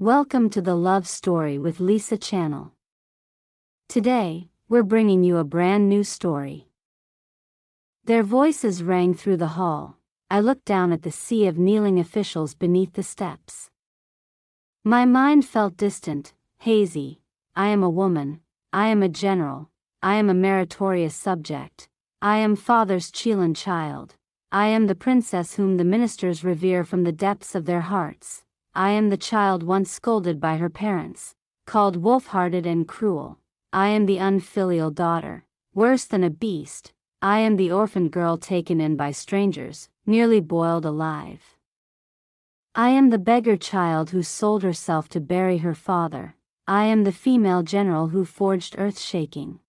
Welcome to the Love Story with Lisa channel. Today, we're bringing you a brand new story. Their voices rang through the hall. I looked down at the sea of kneeling officials beneath the steps. My mind felt distant, hazy. I am a woman. I am a general. I am a meritorious subject. I am father's Chilan child. I am the princess whom the ministers revere from the depths of their hearts. I am the child once scolded by her parents, called wolf-hearted and cruel. I am the unfilial daughter, worse than a beast. I am the orphan girl taken in by strangers, nearly boiled alive. I am the beggar child who sold herself to bury her father. I am the female general who forged earth-shaking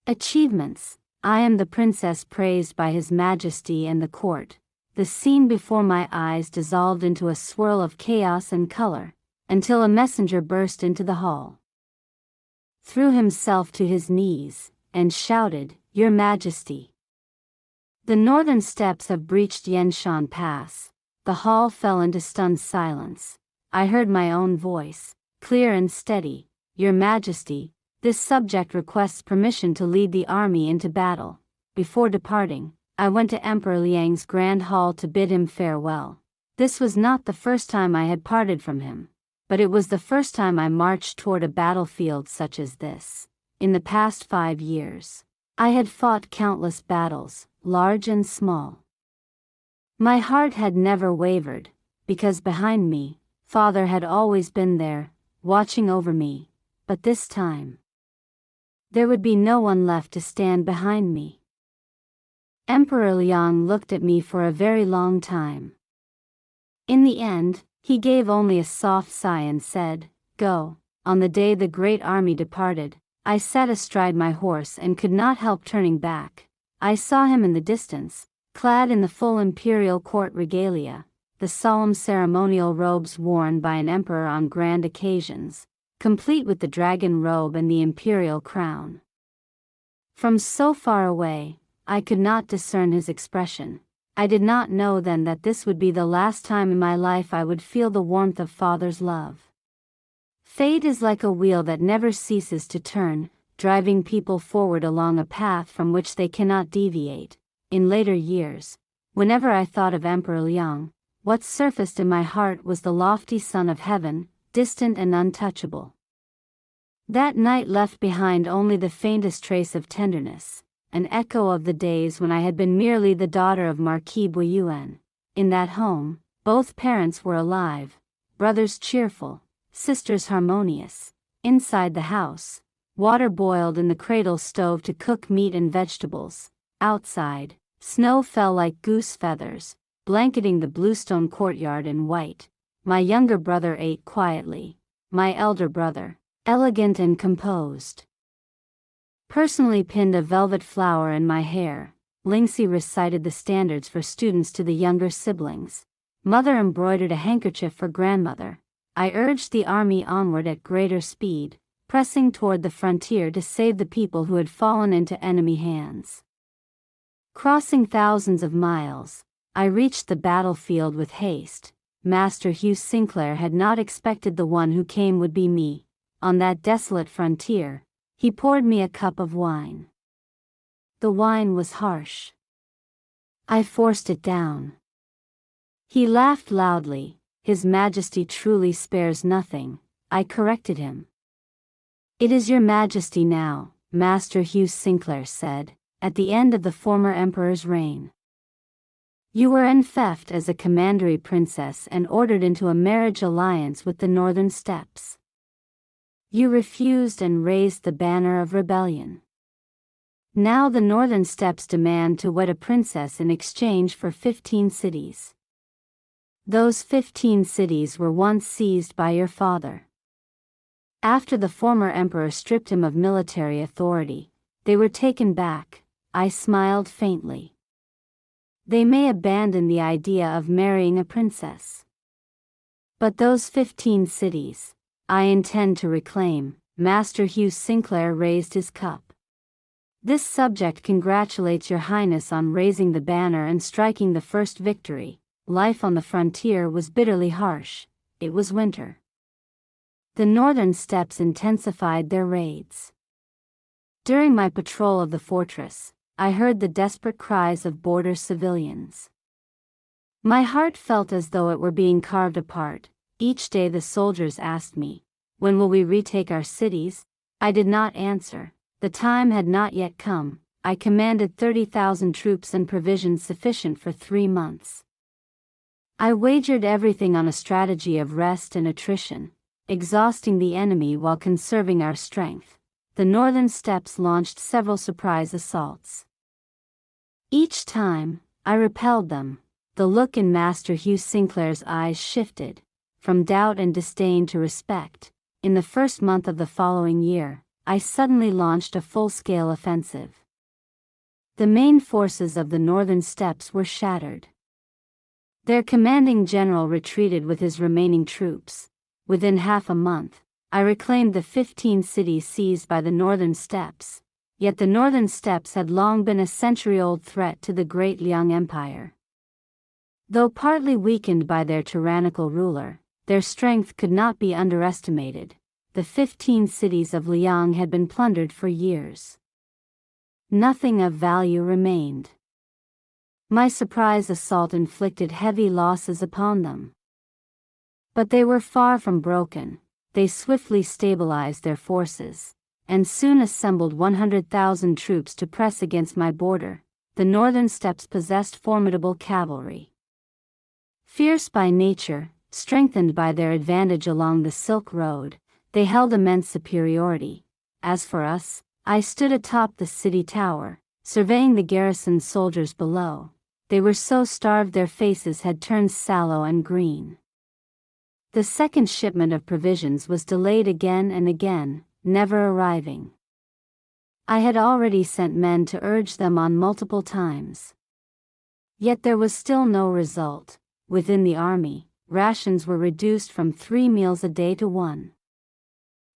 achievements. I am the princess praised by His Majesty and the court. The scene before my eyes dissolved into a swirl of chaos and color, until a messenger burst into the hall, threw himself to his knees, and shouted, "Your Majesty! The northern steps have breached Yenshan Pass." The hall fell into stunned silence. I heard my own voice, clear and steady. "Your Majesty, this subject requests permission to lead the army into battle." Before departing, I went to Emperor Liang's grand hall to bid him farewell. This was not the first time I had parted from him, but it was the first time I marched toward a battlefield such as this. In the past 5 years, I had fought countless battles, large and small. My heart had never wavered, because behind me, Father had always been there, watching over me, but this time, there would be no one left to stand behind me. Emperor Liang looked at me for a very long time. In the end, he gave only a soft sigh and said, "Go." On the day the great army departed, I sat astride my horse and could not help turning back. I saw him in the distance, clad in the full imperial court regalia, the solemn ceremonial robes worn by an emperor on grand occasions, complete with the dragon robe and the imperial crown. From so far away, I could not discern his expression. I did not know then that this would be the last time in my life I would feel the warmth of Father's love. Fate is like a wheel that never ceases to turn, driving people forward along a path from which they cannot deviate. In later years, whenever I thought of Emperor Liang, what surfaced in my heart was the lofty Son of Heaven, distant and untouchable. That night left behind only the faintest trace of tenderness, an echo of the days when I had been merely the daughter of Marquis Buyuan. In that home, both parents were alive, brothers cheerful, sisters harmonious. Inside the house, water boiled in the cradle stove to cook meat and vegetables. Outside, snow fell like goose feathers, blanketing the bluestone courtyard in white. My younger brother ate quietly. My elder brother, elegant and composed, personally pinned a velvet flower in my hair. Lingxi recited the standards for students to the younger siblings. Mother embroidered a handkerchief for grandmother. I urged the army onward at greater speed, pressing toward the frontier to save the people who had fallen into enemy hands. Crossing thousands of miles, I reached the battlefield with haste. Master Hugh Sinclair had not expected the one who came would be me. On that desolate frontier, he poured me a cup of wine. The wine was harsh. I forced it down. He laughed loudly. "His Majesty truly spares nothing," I corrected him. "It is your Majesty now," Master Hugh Sinclair said, "at the end of the former emperor's reign. You were enfeoffed as a commandery princess and ordered into a marriage alliance with the northern steppes. You refused and raised the banner of rebellion. Now the northern steppes demand to wed a princess in exchange for 15 cities. Those 15 cities were once seized by your father. After the former emperor stripped him of military authority, they were taken back." I smiled faintly. "They may abandon the idea of marrying a princess. But those 15 cities, I intend to reclaim." Master Hugh Sinclair raised his cup. "This subject congratulates your highness on raising the banner and striking the first victory." Life on the frontier was bitterly harsh. It was winter. The northern steppes intensified their raids. During my patrol of the fortress, I heard the desperate cries of border civilians. My heart felt as though it were being carved apart. Each day the soldiers asked me, "When will we retake our cities?" I did not answer. The time had not yet come. I commanded 30,000 troops and provisions sufficient for 3 months. I wagered everything on a strategy of rest and attrition, exhausting the enemy while conserving our strength. The northern steppes launched several surprise assaults. Each time, I repelled them. The look in Master Hugh Sinclair's eyes shifted, from doubt and disdain to respect. In the first month of the following year, I suddenly launched a full-scale offensive. The main forces of the northern steppes were shattered. Their commanding general retreated with his remaining troops. Within half a month, I reclaimed the 15 cities seized by the northern steppes. Yet the northern steppes had long been a century-old threat to the great Liang Empire. Though partly weakened by their tyrannical ruler, their strength could not be underestimated. The 15 cities of Liang had been plundered for years. Nothing of value remained. My surprise assault inflicted heavy losses upon them. But they were far from broken. They swiftly stabilized their forces, and soon assembled 100,000 troops to press against my border. The northern steppes possessed formidable cavalry. Fierce by nature, strengthened by their advantage along the Silk Road, they held immense superiority. As for us, I stood atop the city tower, surveying the garrisoned soldiers below. They were so starved their faces had turned sallow and green. The second shipment of provisions was delayed again and again, never arriving. I had already sent men to urge them on multiple times. Yet there was still no result. Within the army, rations were reduced from 3 meals a day to 1.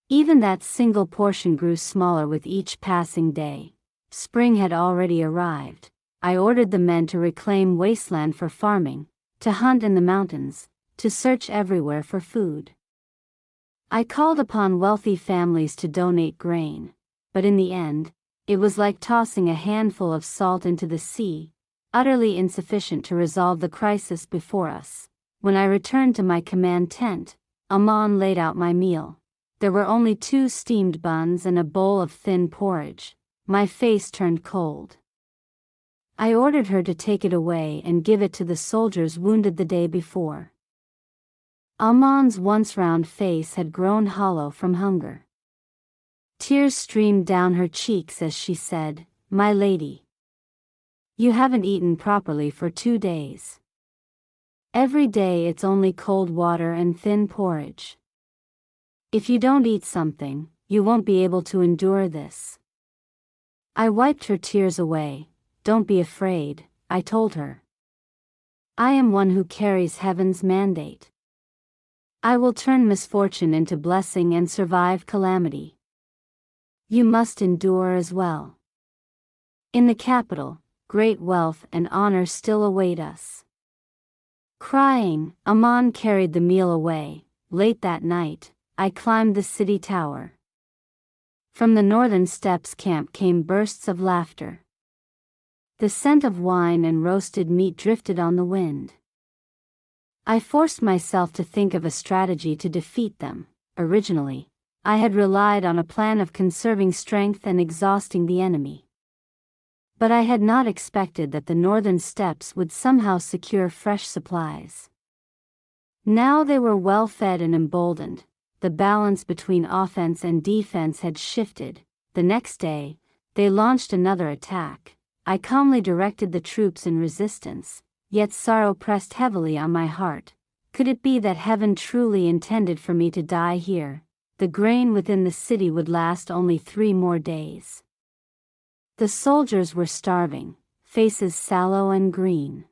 Even that single portion grew smaller with each passing day. Spring had already arrived. I ordered the men to reclaim wasteland for farming, to hunt in the mountains, to search everywhere for food. I called upon wealthy families to donate grain, but in the end, it was like tossing a handful of salt into the sea, utterly insufficient to resolve the crisis before us. When I returned to my command tent, Amon laid out my meal. There were only 2 steamed buns and a bowl of thin porridge. My face turned cold. I ordered her to take it away and give it to the soldiers wounded the day before. Amon's once round face had grown hollow from hunger. Tears streamed down her cheeks as she said, "My lady, you haven't eaten properly for 2 days. Every day it's only cold water and thin porridge. If you don't eat something, you won't be able to endure this." I wiped her tears away. "Don't be afraid," I told her. "I am one who carries heaven's mandate. I will turn misfortune into blessing and survive calamity. You must endure as well. In the capital, great wealth and honor still await us." Crying, Amon carried the meal away. Late that night, I climbed the city tower. From the northern steppes camp came bursts of laughter. The scent of wine and roasted meat drifted on the wind. I forced myself to think of a strategy to defeat them. Originally, I had relied on a plan of conserving strength and exhausting the enemy. But I had not expected that the northern steppes would somehow secure fresh supplies. Now they were well fed and emboldened. The balance between offense and defense had shifted. The next day, they launched another attack. I calmly directed the troops in resistance, yet sorrow pressed heavily on my heart. Could it be that heaven truly intended for me to die here? The grain within the city would last only 3 more days. The soldiers were starving, faces sallow and green.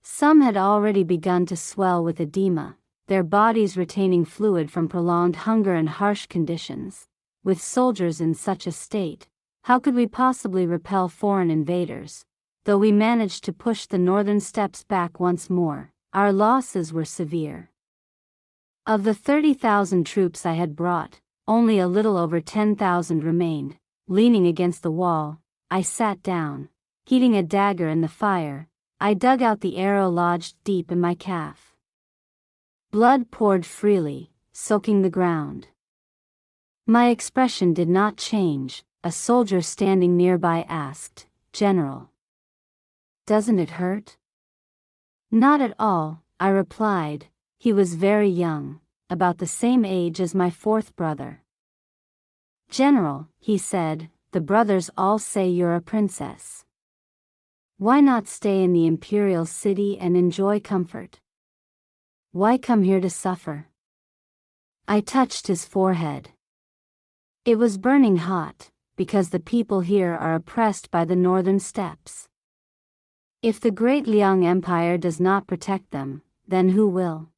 Some had already begun to swell with edema, their bodies retaining fluid from prolonged hunger and harsh conditions. With soldiers in such a state, how could we possibly repel foreign invaders? Though we managed to push the northern steppes back once more, our losses were severe. Of the 30,000 troops I had brought, only a little over 10,000 remained. Leaning against the wall, I sat down. Heating a dagger in the fire, I dug out the arrow lodged deep in my calf. Blood poured freely, soaking the ground. My expression did not change. A soldier standing nearby asked, "General, doesn't it hurt?" "Not at all," I replied. He was very young, about the same age as my fourth brother. "General," he said, "the brothers all say you're a princess. Why not stay in the imperial city and enjoy comfort? Why come here to suffer?" I touched his forehead. It was burning hot, because the people here are oppressed by the northern steppes. If the great Liang Empire does not protect them, then who will?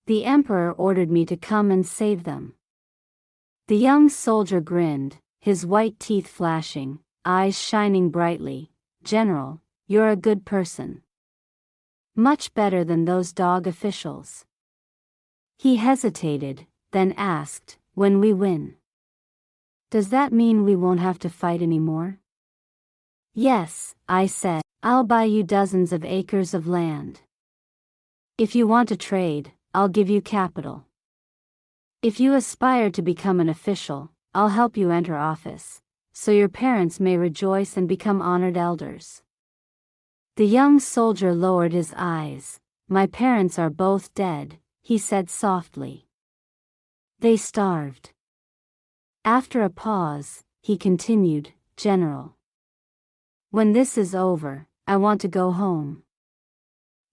The emperor ordered me to come and save them. The young soldier grinned, his white teeth flashing, eyes shining brightly. "General, you're a good person. Much better than those dog officials." He hesitated, then asked, "When we win, does that mean we won't have to fight anymore?" "Yes," I said, "I'll buy you dozens of acres of land. If you want to trade, I'll give you capital. If you aspire to become an official, I'll help you enter office, so your parents may rejoice and become honored elders." The young soldier lowered his eyes. "My parents are both dead," he said softly. "They starved." After a pause, he continued, "General, when this is over, I want to go home.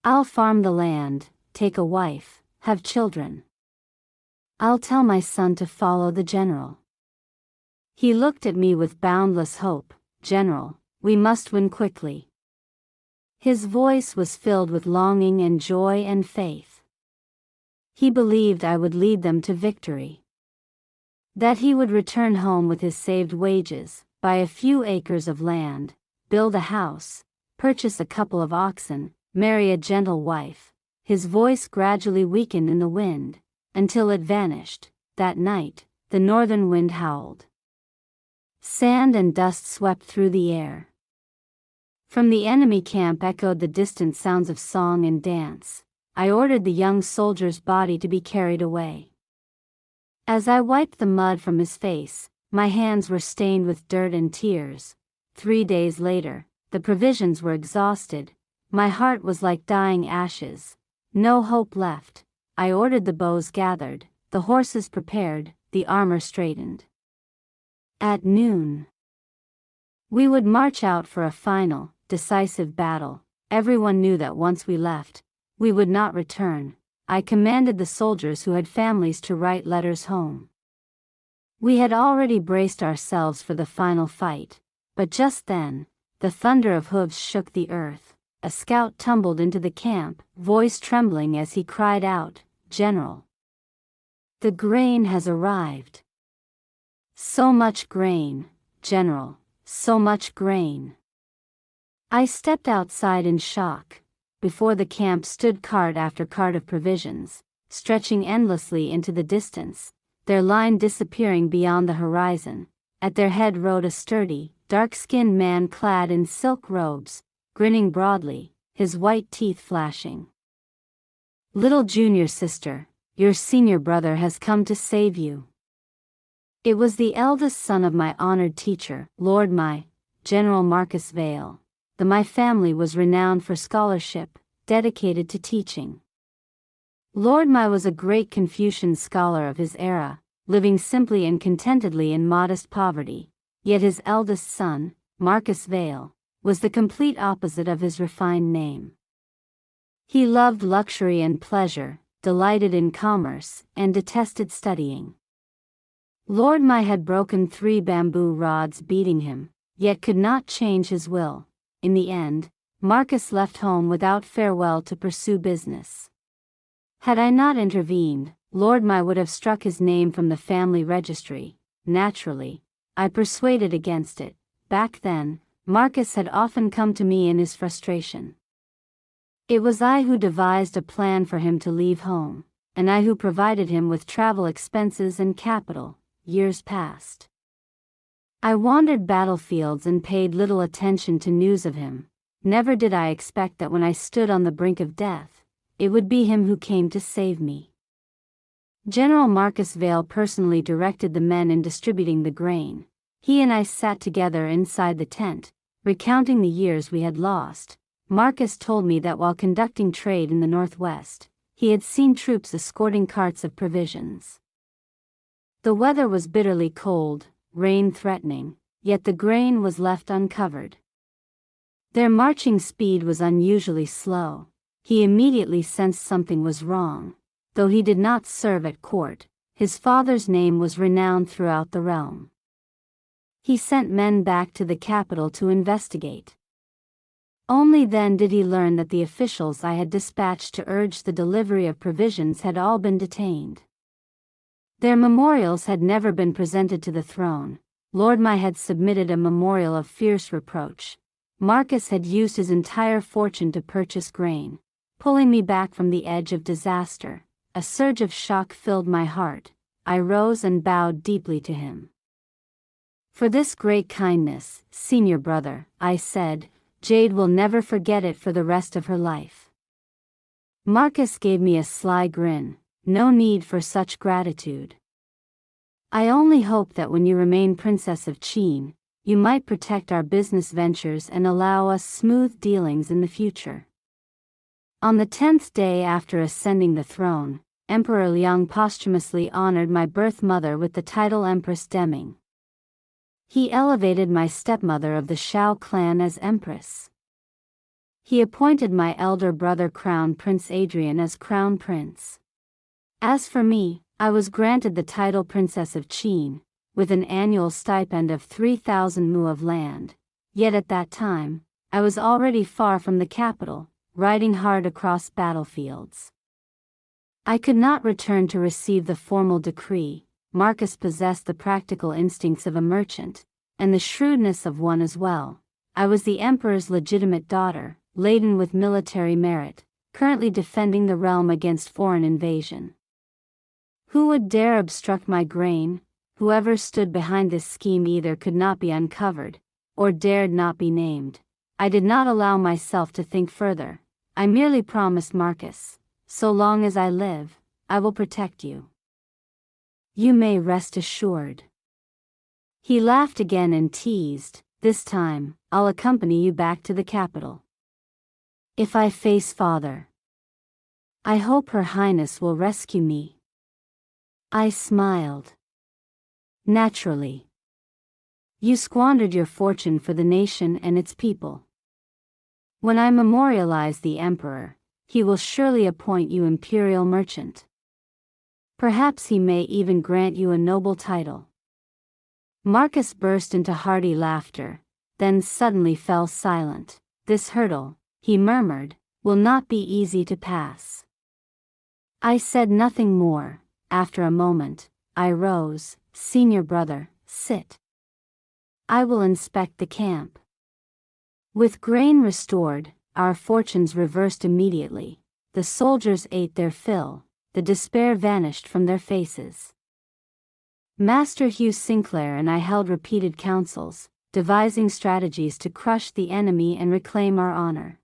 I'll farm the land, take a wife, have children. I'll tell my son to follow the general." He looked at me with boundless hope. "General, we must win quickly." His voice was filled with longing and joy and faith. He believed I would lead them to victory. That he would return home with his saved wages, buy a few acres of land, build a house, purchase a couple of oxen, marry a gentle wife. His voice gradually weakened in the wind, until it vanished. That night, the northern wind howled. Sand and dust swept through the air. From the enemy camp echoed the distant sounds of song and dance. I ordered the young soldier's body to be carried away. As I wiped the mud from his face, my hands were stained with dirt and tears. 3 days later, the provisions were exhausted. My heart was like dying ashes. No hope left. I ordered the bows gathered, the horses prepared, the armor straightened. At noon, we would march out for a final, decisive battle. Everyone knew that once we left, we would not return. I commanded the soldiers who had families to write letters home. We had already braced ourselves for the final fight, but just then, the thunder of hooves shook the earth. A scout tumbled into the camp, voice trembling as he cried out, "General, the grain has arrived." "So much grain, General, so much grain." I stepped outside in shock. Before the camp stood cart after cart of provisions, stretching endlessly into the distance, their line disappearing beyond the horizon. At their head rode a sturdy, dark-skinned man clad in silk robes, grinning broadly, his white teeth flashing. "Little junior sister, your senior brother has come to save you." It was the eldest son of my honored teacher, Lord my, General Marcus Vale. My family was renowned for scholarship, dedicated to teaching. Lord Mai was a great Confucian scholar of his era, living simply and contentedly in modest poverty, yet his eldest son, Marcus Vale, was the complete opposite of his refined name. He loved luxury and pleasure, delighted in commerce, and detested studying. Lord Mai had broken 3 bamboo rods beating him, yet could not change his will. In the end, Marcus left home without farewell to pursue business. Had I not intervened, Lord Mai would have struck his name from the family registry. Naturally, I persuaded against it. Back then, Marcus had often come to me in his frustration. It was I who devised a plan for him to leave home. and I who provided him with travel expenses and capital. Years passed. I wandered battlefields and paid little attention to news of him. Never did I expect that when I stood on the brink of death, it would be him who came to save me. General Marcus Vale personally directed the men in distributing the grain. He and I sat together inside the tent, recounting the years we had lost. Marcus told me that while conducting trade in the northwest, he had seen troops escorting carts of provisions. The weather was bitterly cold, rain threatening, yet the grain was left uncovered. Their marching speed was unusually slow. He immediately sensed something was wrong. Though he did not serve at court, his father's name was renowned throughout the realm. He sent men back to the capital to investigate. Only then did he learn that the officials I had dispatched to urge the delivery of provisions had all been detained. Their memorials had never been presented to the throne. Lord Mai had submitted a memorial of fierce reproach. Marcus had used his entire fortune to purchase grain, pulling me back from the edge of disaster. A surge of shock filled my heart. I rose and bowed deeply to him. For this great kindness, senior brother, I said, Jade will never forget it for the rest of her life. Marcus gave me a sly grin. No need for such gratitude. I only hope that when you remain Princess of Qin, you might protect our business ventures and allow us smooth dealings in the future. On the 10th day after ascending the throne, Emperor Liang posthumously honored my birth mother with the title Empress Deming. He elevated my stepmother of the Shao clan as Empress. He appointed my elder brother Crown Prince Adrian as Crown Prince. As for me, I was granted the title Princess of Qin, with an annual stipend of 3,000 mu of land. Yet at that time, I was already far from the capital, riding hard across battlefields. I could not return to receive the formal decree. Marcus possessed the practical instincts of a merchant, and the shrewdness of one as well. I was the emperor's legitimate daughter, laden with military merit, currently defending the realm against foreign invasion. Who would dare obstruct my grain? Whoever stood behind this scheme either could not be uncovered, or dared not be named. I did not allow myself to think further. I merely promised Marcus, so long as I live, I will protect you. You may rest assured. He laughed again and teased, this time, I'll accompany you back to the capital. If I face father, I hope Her Highness will rescue me. I smiled. Naturally. You squandered your fortune for the nation and its people. When I memorialize the emperor, he will surely appoint you imperial merchant. Perhaps he may even grant you a noble title. Marcus burst into hearty laughter, then suddenly fell silent. This hurdle, he murmured, will not be easy to pass. I said nothing more. After a moment, I rose. Senior brother, sit. I will inspect the camp. With grain restored, our fortunes reversed immediately. The soldiers ate their fill, the despair vanished from their faces. Master Hugh Sinclair and I held repeated councils, devising strategies to crush the enemy and reclaim our honor.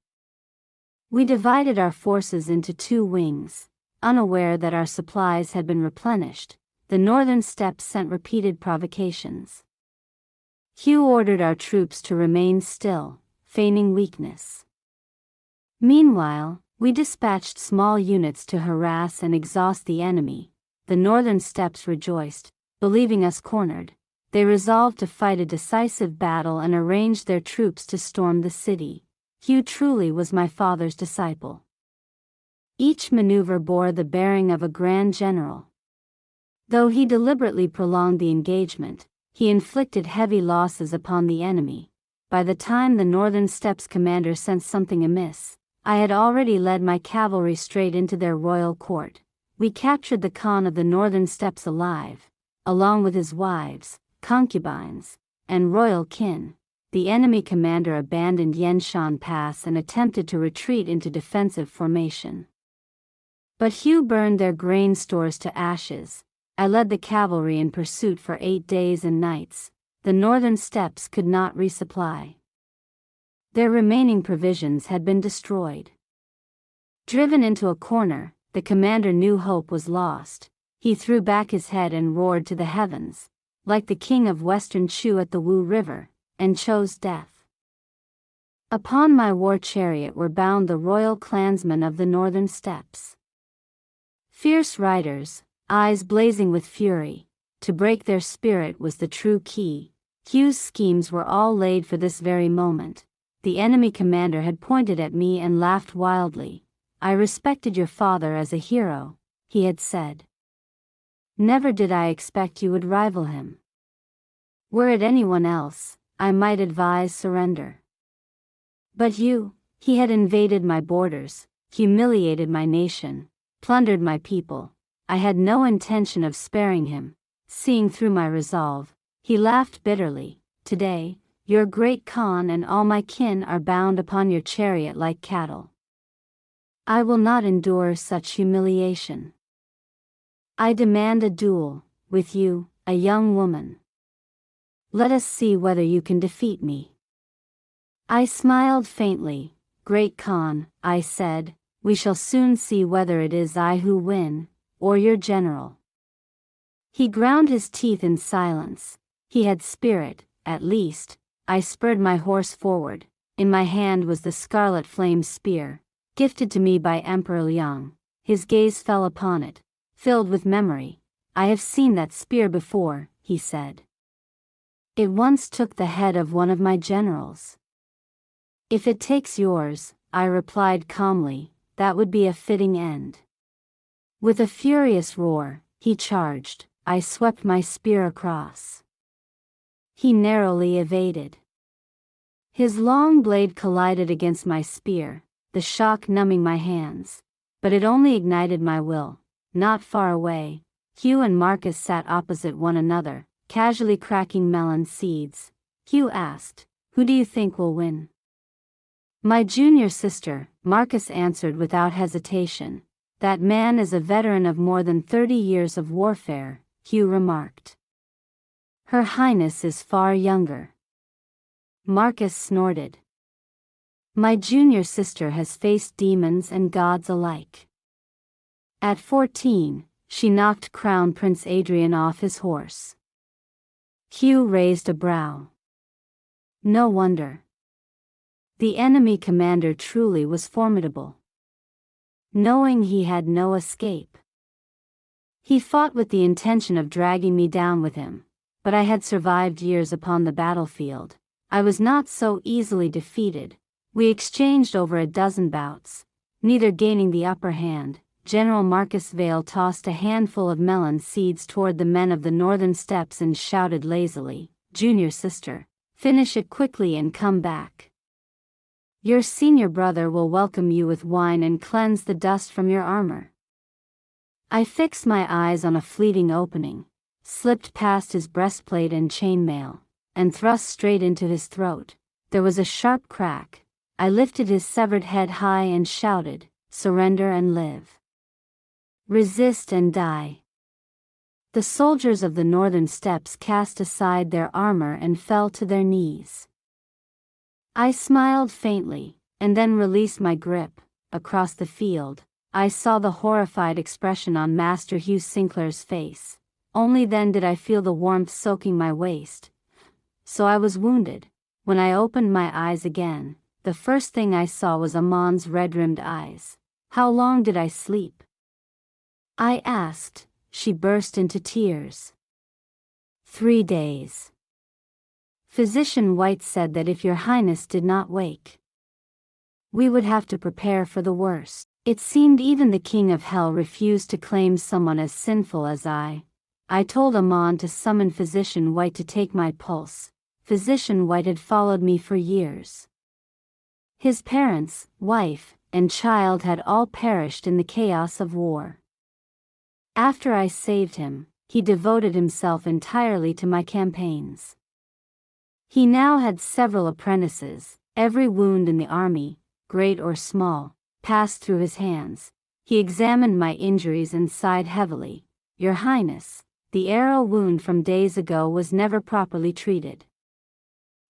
We divided our forces into two wings. Unaware that our supplies had been replenished, the northern steppes sent repeated provocations. Hugh ordered our troops to remain still, feigning weakness. Meanwhile, we dispatched small units to harass and exhaust the enemy. The northern steppes rejoiced, believing us cornered. They resolved to fight a decisive battle and arranged their troops to storm the city. Hugh truly was my father's disciple. Each maneuver bore the bearing of a grand general. Though he deliberately prolonged the engagement, he inflicted heavy losses upon the enemy. By the time the northern steppes commander sensed something amiss, I had already led my cavalry straight into their royal court. We captured the Khan of the northern steppes alive, along with his wives, concubines, and royal kin. The enemy commander abandoned Yenshan Pass and attempted to retreat into defensive formation. But Hugh burned their grain stores to ashes. I led the cavalry in pursuit for 8 days and nights. The northern steppes could not resupply. Their remaining provisions had been destroyed. Driven into a corner, the commander knew hope was lost. He threw back his head and roared to the heavens, like the king of Western Chu at the Wu River, and chose death. Upon my war chariot were bound the royal clansmen of the northern steppes. Fierce riders, eyes blazing with fury. To break their spirit was the true key. Hugh's schemes were all laid for this very moment. The enemy commander had pointed at me and laughed wildly. "I respected your father as a hero," he had said. "Never did I expect you would rival him. Were it anyone else, I might advise surrender. But you," he had invaded my borders, humiliated my nation, plundered my people. I had no intention of sparing him. Seeing through my resolve, he laughed bitterly. "Today, your great Khan and all my kin are bound upon your chariot like cattle. I will not endure such humiliation. I demand a duel, with you, a young woman. Let us see whether you can defeat me." I smiled faintly. "Great Khan," I said, "we shall soon see whether it is I who win, or your general." He ground his teeth in silence. He had spirit, at least. I spurred my horse forward. In my hand was the scarlet flame spear, gifted to me by Emperor Liang. His gaze fell upon it, filled with memory. "I have seen that spear before," he said. "It once took the head of one of my generals." "If it takes yours," I replied calmly, "that would be a fitting end." With a furious roar, he charged. I swept my spear across. He narrowly evaded. His long blade collided against my spear, the shock numbing my hands. But it only ignited my will. Not far away, Hugh and Marcus sat opposite one another, casually cracking melon seeds. Hugh asked, "Who do you think will win?" "My junior sister," Marcus answered without hesitation. "That man is a veteran of more than 30 years of warfare," Hugh remarked. "Her Highness is far younger." Marcus snorted. "My junior sister has faced demons and gods alike. At 14, she knocked Crown Prince Adrian off his horse." Hugh raised a brow. No wonder. The enemy commander truly was formidable. Knowing he had no escape, he fought with the intention of dragging me down with him. But I had survived years upon the battlefield. I was not so easily defeated. We exchanged over a dozen bouts, neither gaining the upper hand. General Marcus Vale tossed a handful of melon seeds toward the men of the northern steppes and shouted lazily, "Junior sister, finish it quickly and come back. Your senior brother will welcome you with wine and cleanse the dust from your armor." I fixed my eyes on a fleeting opening, slipped past his breastplate and chainmail, and thrust straight into his throat. There was a sharp crack. I lifted his severed head high and shouted, "Surrender and live. Resist and die." The soldiers of the northern steppes cast aside their armor and fell to their knees. I smiled faintly, and then released my grip. Across the field, I saw the horrified expression on Master Hugh Sinclair's face. Only then did I feel the warmth soaking my waist. So I was wounded. When I opened my eyes again, the first thing I saw was Amon's red-rimmed eyes. "How long did I sleep?" I asked. She burst into tears. 3 days. Physician White said that if your Highness did not wake, we would have to prepare for the worst. It seemed even the King of Hell refused to claim someone as sinful as I. I told Amon to summon Physician White to take my pulse. Physician White had followed me for years. His parents, wife, and child had all perished in the chaos of war. After I saved him, he devoted himself entirely to my campaigns. He now had several apprentices. Every wound in the army, great or small, passed through his hands. He examined my injuries and sighed heavily. Your Highness, the arrow wound from days ago was never properly treated.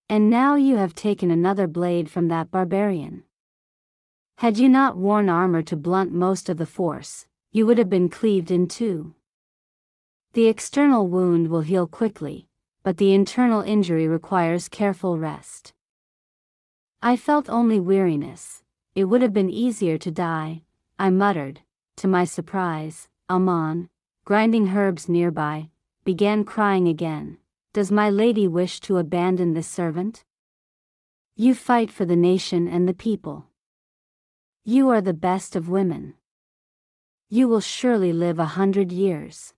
And now you have taken another blade from that barbarian. Had you not worn armor to blunt most of the force, you would have been cleaved in two. The external wound will heal quickly, but the internal injury requires careful rest. I felt only weariness. It would have been easier to die, I muttered. To my surprise, Aman, grinding herbs nearby, began crying again. Does my lady wish to abandon this servant? You fight for the nation and the people. You are the best of women. You will surely live 100 years.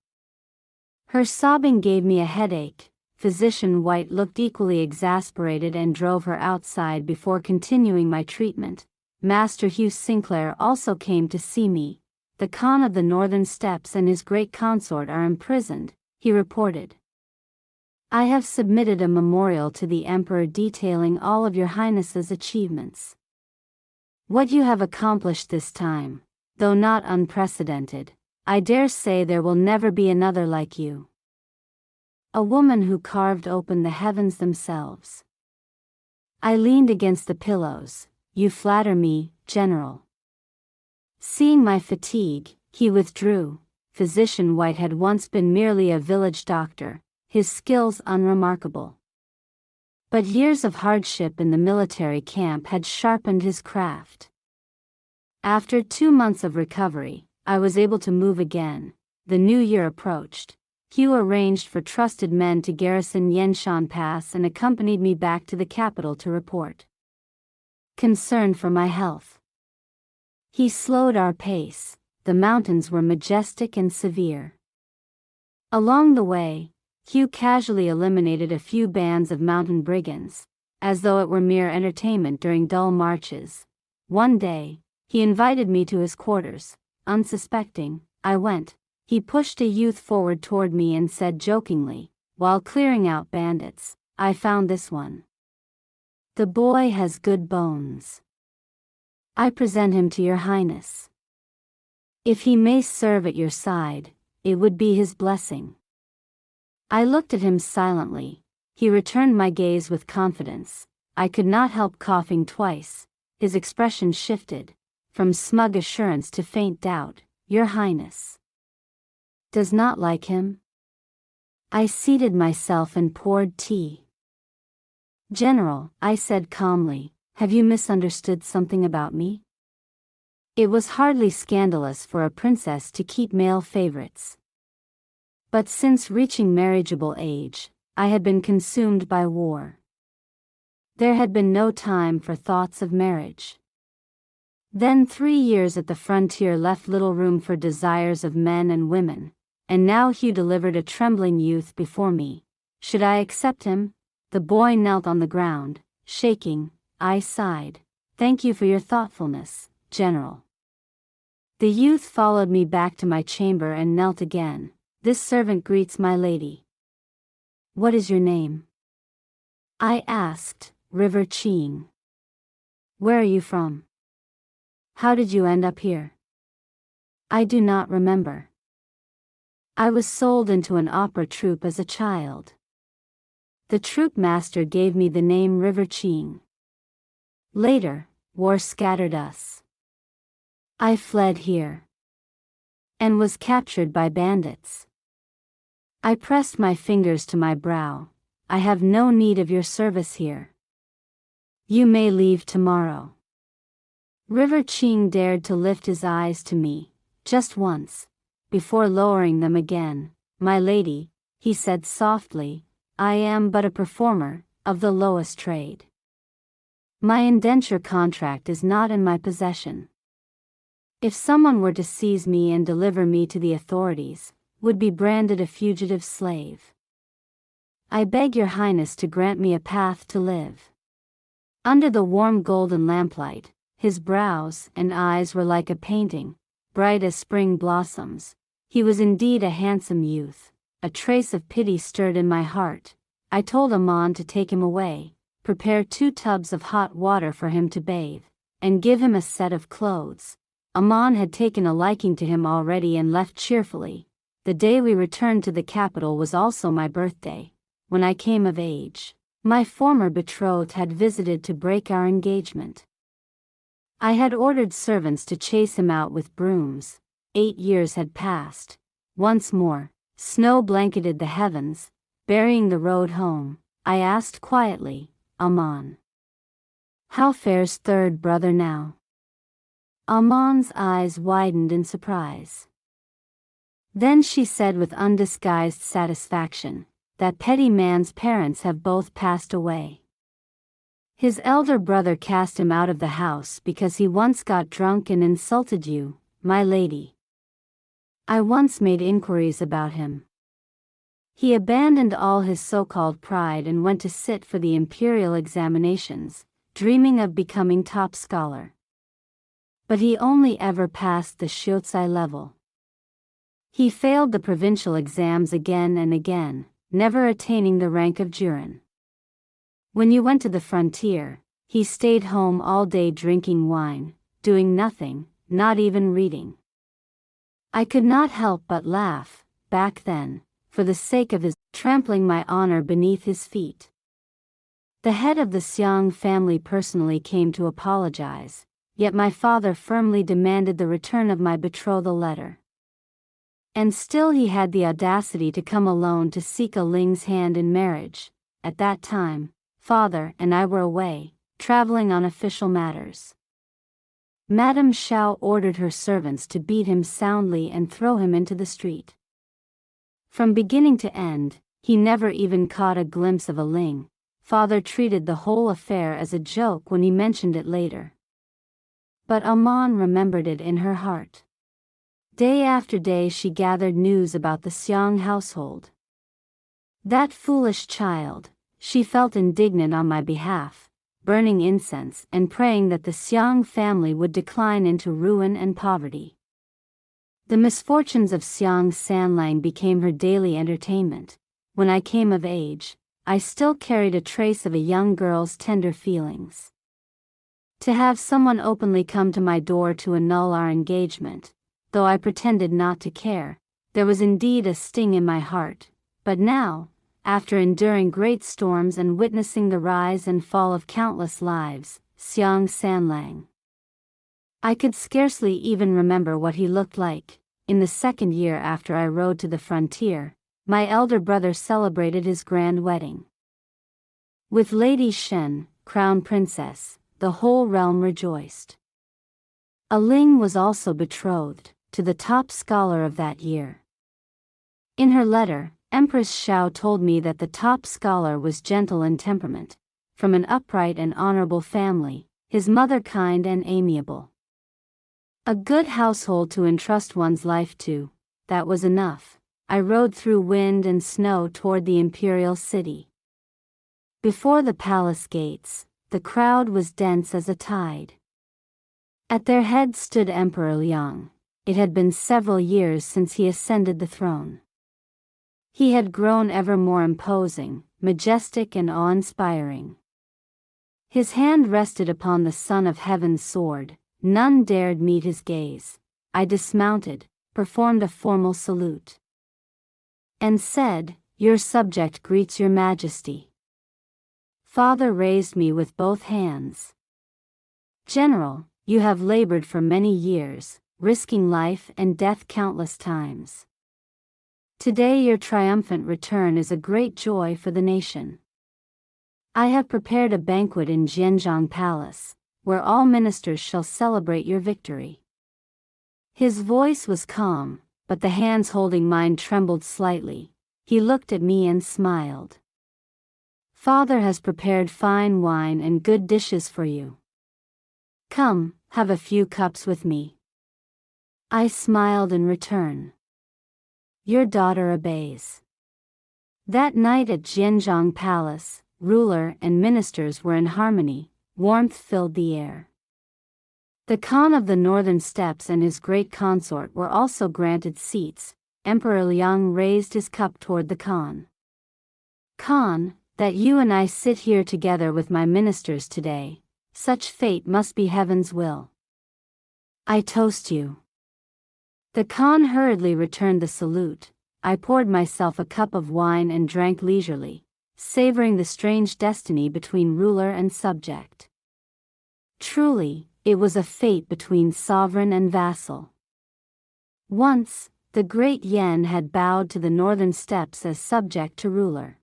Her sobbing gave me a headache. Physician White looked equally exasperated and drove her outside before continuing my treatment. Master Hugh Sinclair also came to see me. The Khan of the Northern Steppes and his great consort are imprisoned, he reported. I have submitted a memorial to the Emperor detailing all of your Highness's achievements. What you have accomplished this time, though not unprecedented, I dare say there will never be another like you. A woman who carved open the heavens themselves. I leaned against the pillows. You flatter me, General. Seeing my fatigue, he withdrew. Physician White had once been merely a village doctor, his skills unremarkable. But years of hardship in the military camp had sharpened his craft. After 2 months of recovery, I was able to move again. The new year approached. Hugh arranged for trusted men to garrison Yenshan Pass and accompanied me back to the capital to report. Concerned for my health. He slowed our pace. The mountains were majestic and severe. Along the way, Hugh casually eliminated a few bands of mountain brigands, as though it were mere entertainment during dull marches. One day, he invited me to his quarters. Unsuspecting, I went. He pushed a youth forward toward me and said jokingly, while clearing out bandits, I found this one. The boy has good bones. I present him to your Highness. If he may serve at your side, it would be his blessing. I looked at him silently. He returned my gaze with confidence. I could not help coughing twice. His expression shifted, from smug assurance to faint doubt. Your Highness does not like him? I seated myself and poured tea. General, I said calmly, have you misunderstood something about me? It was hardly scandalous for a princess to keep male favorites. But since reaching marriageable age, I had been consumed by war. There had been no time for thoughts of marriage. Then 3 years at the frontier left little room for desires of men and women, and now Hugh delivered a trembling youth before me. Should I accept him? The boy knelt on the ground, shaking. I sighed. Thank you for your thoughtfulness, General. The youth followed me back to my chamber and knelt again. This servant greets my lady. What is your name? I asked. River Ching. Where are you from? How did you end up here? I do not remember. I was sold into an opera troupe as a child. The troupe master gave me the name River Ching. Later, war scattered us. I fled here and was captured by bandits. I pressed my fingers to my brow. I have no need of your service here. You may leave tomorrow. River Ching dared to lift his eyes to me, just once, before lowering them again. My lady, he said softly, I am but a performer, of the lowest trade. My indenture contract is not in my possession. If someone were to seize me and deliver me to the authorities, would be branded a fugitive slave. I beg your Highness to grant me a path to live. Under the warm golden lamplight, his brows and eyes were like a painting, bright as spring blossoms. He was indeed a handsome youth. A trace of pity stirred in my heart. I told Aman to take him away, prepare 2 tubs of hot water for him to bathe, and give him a set of clothes. Amon had taken a liking to him already and left cheerfully. The day we returned to the capital was also my birthday. When I came of age, my former betrothed had visited to break our engagement. I had ordered servants to chase him out with brooms. 8 years had passed. Once more, snow blanketed the heavens, burying the road home. I asked quietly, Amon, how fares third brother now? Amon's eyes widened in surprise. Then she said with undisguised satisfaction, that petty man's parents have both passed away. His elder brother cast him out of the house because he once got drunk and insulted you, my lady. I once made inquiries about him. He abandoned all his so-called pride and went to sit for the imperial examinations, dreaming of becoming top scholar. But he only ever passed the Shuozai level. He failed the provincial exams again and again, never attaining the rank of jurin. When you went to the frontier, he stayed home all day drinking wine, doing nothing, not even reading. I could not help but laugh, back then, for the sake of his trampling my honor beneath his feet. The head of the Xiang family personally came to apologize, yet my father firmly demanded the return of my betrothal letter. And still he had the audacity to come alone to seek a Ling's hand in marriage. At that time, father and I were away, traveling on official matters. Madame Xiao ordered her servants to beat him soundly and throw him into the street. From beginning to end, he never even caught a glimpse of a Ling. Father treated the whole affair as a joke when he mentioned it later. But Amon remembered it in her heart. Day after day she gathered news about the Xiang household. That foolish child, she felt indignant on my behalf, burning incense and praying that the Xiang family would decline into ruin and poverty. The misfortunes of Xiang Sanlang became her daily entertainment. When I came of age, I still carried a trace of a young girl's tender feelings. To have someone openly come to my door to annul our engagement, though I pretended not to care, there was indeed a sting in my heart. But now, after enduring great storms and witnessing the rise and fall of countless lives, Xiang Sanlang, I could scarcely even remember what he looked like. In the second year after I rode to the frontier, my elder brother celebrated his grand wedding. With Lady Shen, crown princess, the whole realm rejoiced. A Ling was also betrothed to the top scholar of that year. In her letter, Empress Xiao told me that the top scholar was gentle in temperament, from an upright and honorable family, his mother kind and amiable. A good household to entrust one's life to, that was enough. I rode through wind and snow toward the imperial city. Before the palace gates, the crowd was dense as a tide. At their head stood Emperor Liang. It had been several years since he ascended the throne. He had grown ever more imposing, majestic and awe-inspiring. His hand rested upon the Son of Heaven's sword. None dared meet his gaze. I dismounted, performed a formal salute, and said, "Your subject greets your majesty." Father raised me with both hands. "General, you have labored for many years, risking life and death countless times. Today your triumphant return is a great joy for the nation. I have prepared a banquet in Jianzhong Palace, where all ministers shall celebrate your victory." His voice was calm, but the hands holding mine trembled slightly. He looked at me and smiled. "Father has prepared fine wine and good dishes for you. Come, have a few cups with me." I smiled in return. "Your daughter obeys." That night at Jianzhong Palace, ruler and ministers were in harmony. Warmth filled the air. The Khan of the Northern Steppes and his great consort were also granted seats. Emperor Liang raised his cup toward the Khan. "Khan, that you and I sit here together with my ministers today, such fate must be heaven's will. I toast you. The Khan hurriedly returned the salute. I poured myself a cup of wine and drank leisurely, savoring the strange destiny between ruler and subject. Truly, it was a fate between sovereign and vassal. Once, the great Yen had bowed to the northern steppes as subject to ruler.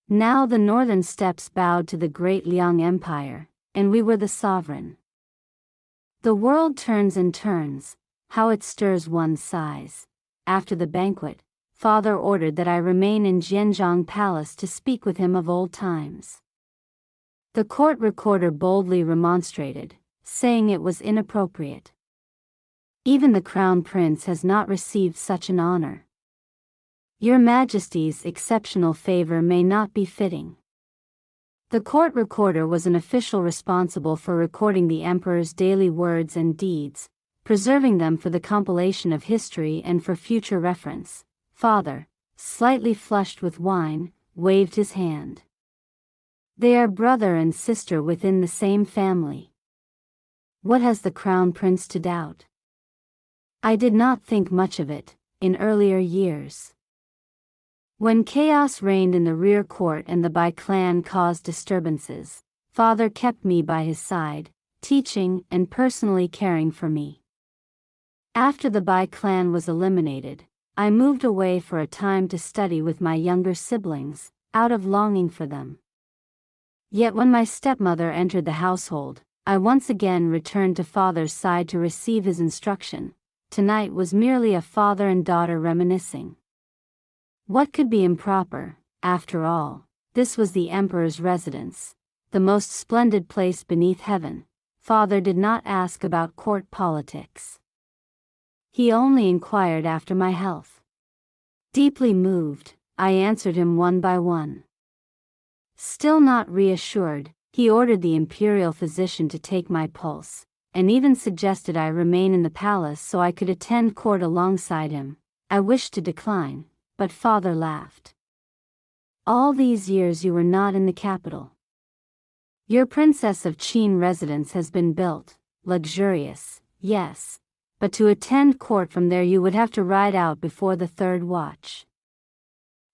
Now the northern steppes bowed to the great Liang Empire, and we were the sovereign. The world turns and turns, how it stirs one's sighs. After the banquet, Father ordered that I remain in Jianzhong Palace to speak with him of old times. The court recorder boldly remonstrated, saying it was inappropriate. Even the crown prince has not received such an honor. Your Majesty's exceptional favor may not be fitting. The court recorder was an official responsible for recording the emperor's daily words and deeds, preserving them for the compilation of history and for future reference. Father, slightly flushed with wine, waved his hand. They are brother and sister within the same family. What has the crown prince to doubt? I did not think much of it, in earlier years. When chaos reigned in the rear court and the Bai clan caused disturbances, Father kept me by his side, teaching and personally caring for me. After the Bai clan was eliminated, I moved away for a time to study with my younger siblings, out of longing for them. Yet when my stepmother entered the household, I once again returned to Father's side to receive his instruction. Tonight was merely a father and daughter reminiscing. What could be improper, after all? This was the emperor's residence, the most splendid place beneath heaven. Father did not ask about court politics. He only inquired after my health. Deeply moved, I answered him one by one. Still not reassured, he ordered the imperial physician to take my pulse, and even suggested I remain in the palace so I could attend court alongside him. I wished to decline, but Father laughed. All these years you were not in the capital. Your Princess of Qin residence has been built, luxurious, yes, but to attend court from there you would have to ride out before the third watch.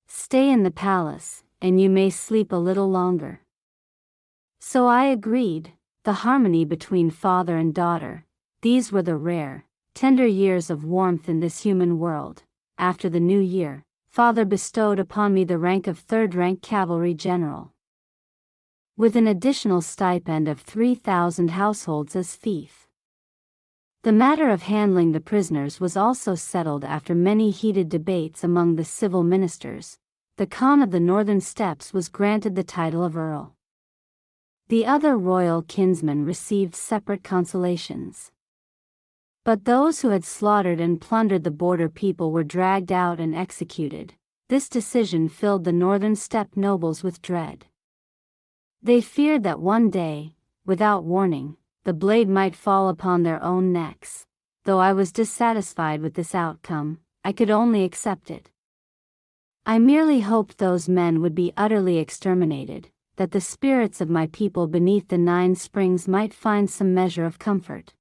Stay in the palace, and you may sleep a little longer. So I agreed. The harmony between father and daughter, these were the rare, tender years of warmth in this human world. After the new year, Father bestowed upon me the rank of third-rank cavalry general, with an additional stipend of 3,000 households as fief. The matter of handling the prisoners was also settled after many heated debates among the civil ministers. The Khan of the Northern Steppes was granted the title of Earl. The other royal kinsmen received separate consolations. But those who had slaughtered and plundered the border people were dragged out and executed. This decision filled the northern steppe nobles with dread. They feared that one day, without warning, the blade might fall upon their own necks. Though I was dissatisfied with this outcome, I could only accept it. I merely hoped those men would be utterly exterminated, that the spirits of my people beneath the 9 springs might find some measure of comfort.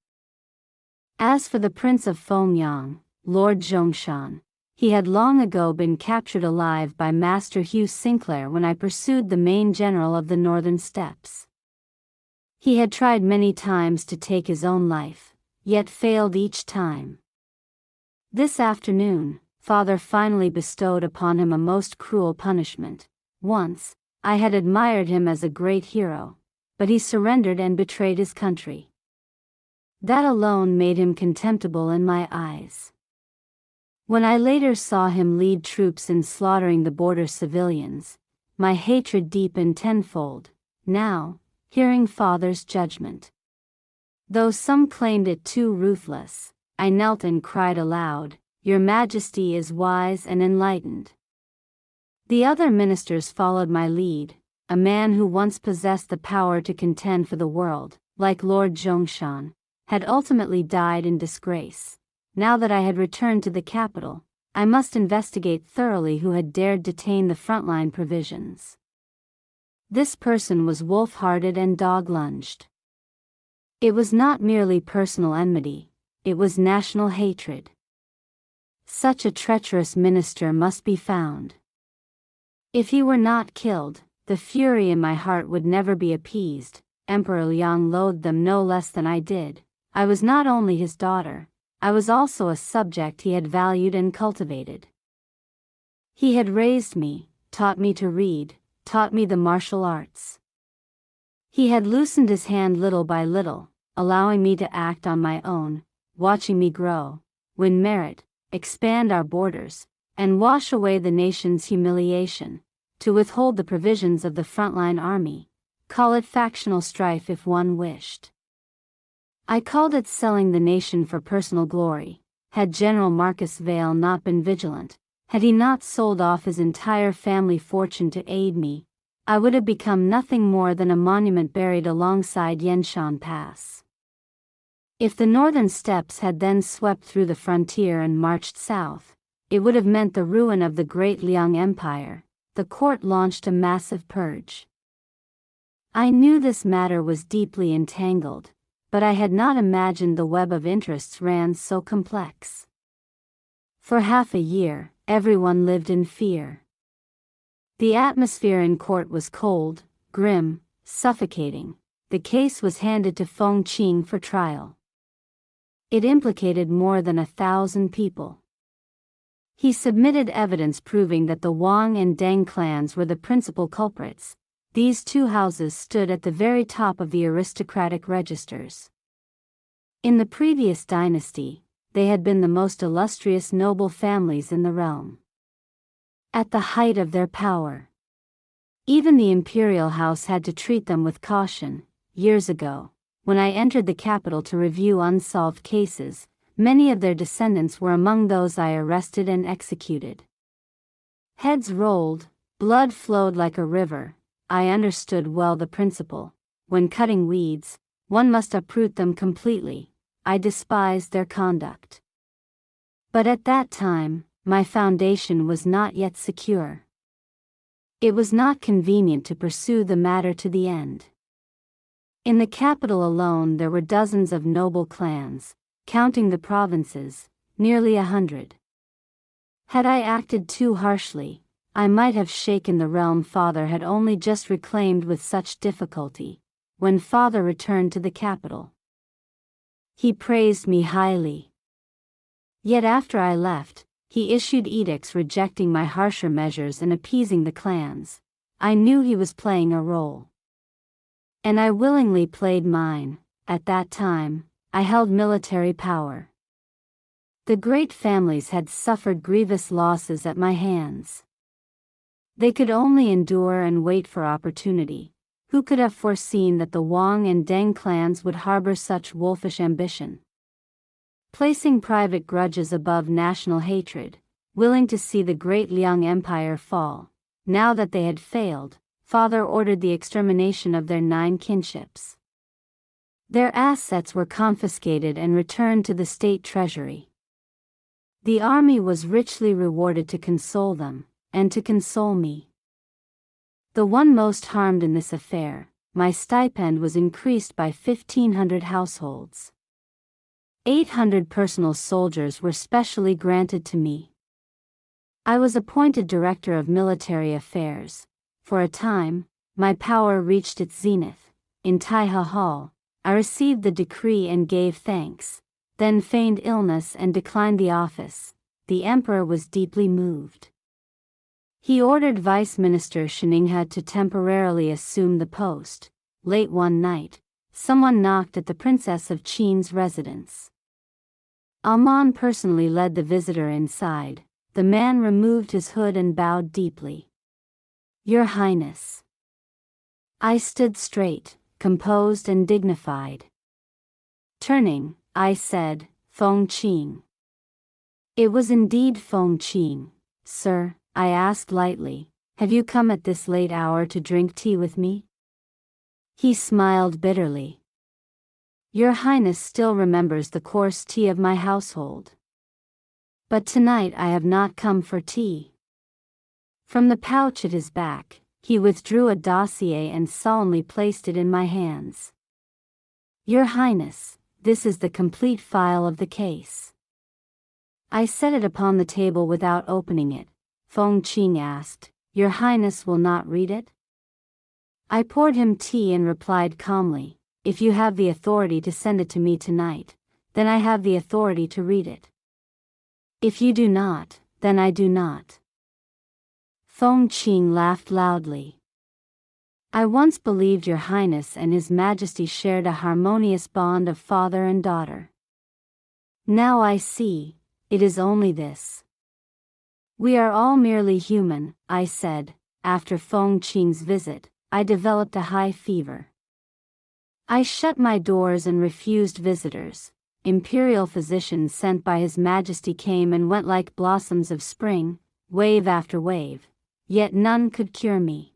As for the Prince of Fengyang, Lord Zhongshan, he had long ago been captured alive by Master Hugh Sinclair when I pursued the main general of the northern steppes. He had tried many times to take his own life, yet failed each time. This afternoon, Father finally bestowed upon him a most cruel punishment. Once, I had admired him as a great hero, but he surrendered and betrayed his country. That alone made him contemptible in my eyes. When I later saw him lead troops in slaughtering the border civilians, my hatred deepened tenfold. Now, hearing Father's judgment, though some claimed it too ruthless, I knelt and cried aloud, "Your Majesty is wise and enlightened." The other ministers followed my lead. A man who once possessed the power to contend for the world, like Lord Zhongshan, had ultimately died in disgrace. Now that I had returned to the capital, I must investigate thoroughly who had dared detain the frontline provisions. This person was wolf-hearted and dog-lunged. It was not merely personal enmity, it was national hatred. Such a treacherous minister must be found. If he were not killed, the fury in my heart would never be appeased. Emperor Liang loathed them no less than I did. I was not only his daughter, I was also a subject he had valued and cultivated. He had raised me, taught me to read, taught me the martial arts. He had loosened his hand little by little, allowing me to act on my own, watching me grow, win merit, expand our borders, and wash away the nation's humiliation, to withhold the provisions of the frontline army, call it factional strife if one wished. I called it selling the nation for personal glory. Had General Marcus Vale not been vigilant, had he not sold off his entire family fortune to aid me, I would have become nothing more than a monument buried alongside Yanshan Pass. If the northern steppes had then swept through the frontier and marched south, it would have meant the ruin of the great Liang Empire. The court launched a massive purge. I knew this matter was deeply entangled, but I had not imagined the web of interests ran so complex. For half a year, everyone lived in fear. The atmosphere in court was cold, grim, suffocating. The case was handed to Feng Qing for trial. It implicated more than 1,000 people. He submitted evidence proving that the Wang and Deng clans were the principal culprits. These two houses stood at the very top of the aristocratic registers. In the previous dynasty, they had been the most illustrious noble families in the realm. At the height of their power, even the imperial house had to treat them with caution. Years ago, when I entered the capital to review unsolved cases, many of their descendants were among those I arrested and executed. Heads rolled, blood flowed like a river. I understood well the principle: when cutting weeds, one must uproot them completely. I despised their conduct. But at that time, my foundation was not yet secure. It was not convenient to pursue the matter to the end. In the capital alone there were dozens of noble clans, counting the provinces, nearly 100. Had I acted too harshly, I might have shaken the realm father had only just reclaimed with such difficulty. When father returned to the capital, he praised me highly. Yet after I left, he issued edicts rejecting my harsher measures and appeasing the clans. I knew he was playing a role. And I willingly played mine. At that time, I held military power. The great families had suffered grievous losses at my hands. They could only endure and wait for opportunity. Who could have foreseen that the Wang and Deng clans would harbor such wolfish ambition? Placing private grudges above national hatred, willing to see the great Liang Empire fall, now that they had failed, father ordered the extermination of their 9 kinships. Their assets were confiscated and returned to the state treasury. The army was richly rewarded to console them, and to console me. The one most harmed in this affair, my stipend was increased by 1,500 households. 800 personal soldiers were specially granted to me. I was appointed Director of Military Affairs. For a time, my power reached its zenith. In Taiha Hall, I received the decree and gave thanks, then feigned illness and declined the office. The emperor was deeply moved. He ordered Vice Minister Sheninghe to temporarily assume the post. Late one night, someone knocked at the Princess of Qin's residence. Amon personally led the visitor inside. The man removed his hood and bowed deeply. "Your Highness." I stood straight, composed and dignified. Turning, I said, "Feng Qing." It was indeed Feng Qing. "Sir," I asked lightly, "have you come at this late hour to drink tea with me?" He smiled bitterly. "Your Highness still remembers the coarse tea of my household. But tonight I have not come for tea." From the pouch at his back, he withdrew a dossier and solemnly placed it in my hands. Your Highness, this is the complete file of the case. I set it upon the table without opening it. Feng Qing asked, Your Highness will not read it? I poured him tea and replied calmly, If you have the authority to send it to me tonight, then I have the authority to read it. If you do not, then I do not. Feng Qing laughed loudly. I once believed Your Highness and His Majesty shared a harmonious bond of father and daughter. Now I see, it is only this. We are all merely human, I said. After Feng Qing's visit, I developed a high fever. I shut my doors and refused visitors. Imperial physicians sent by His Majesty came and went like blossoms of spring, wave after wave, yet none could cure me.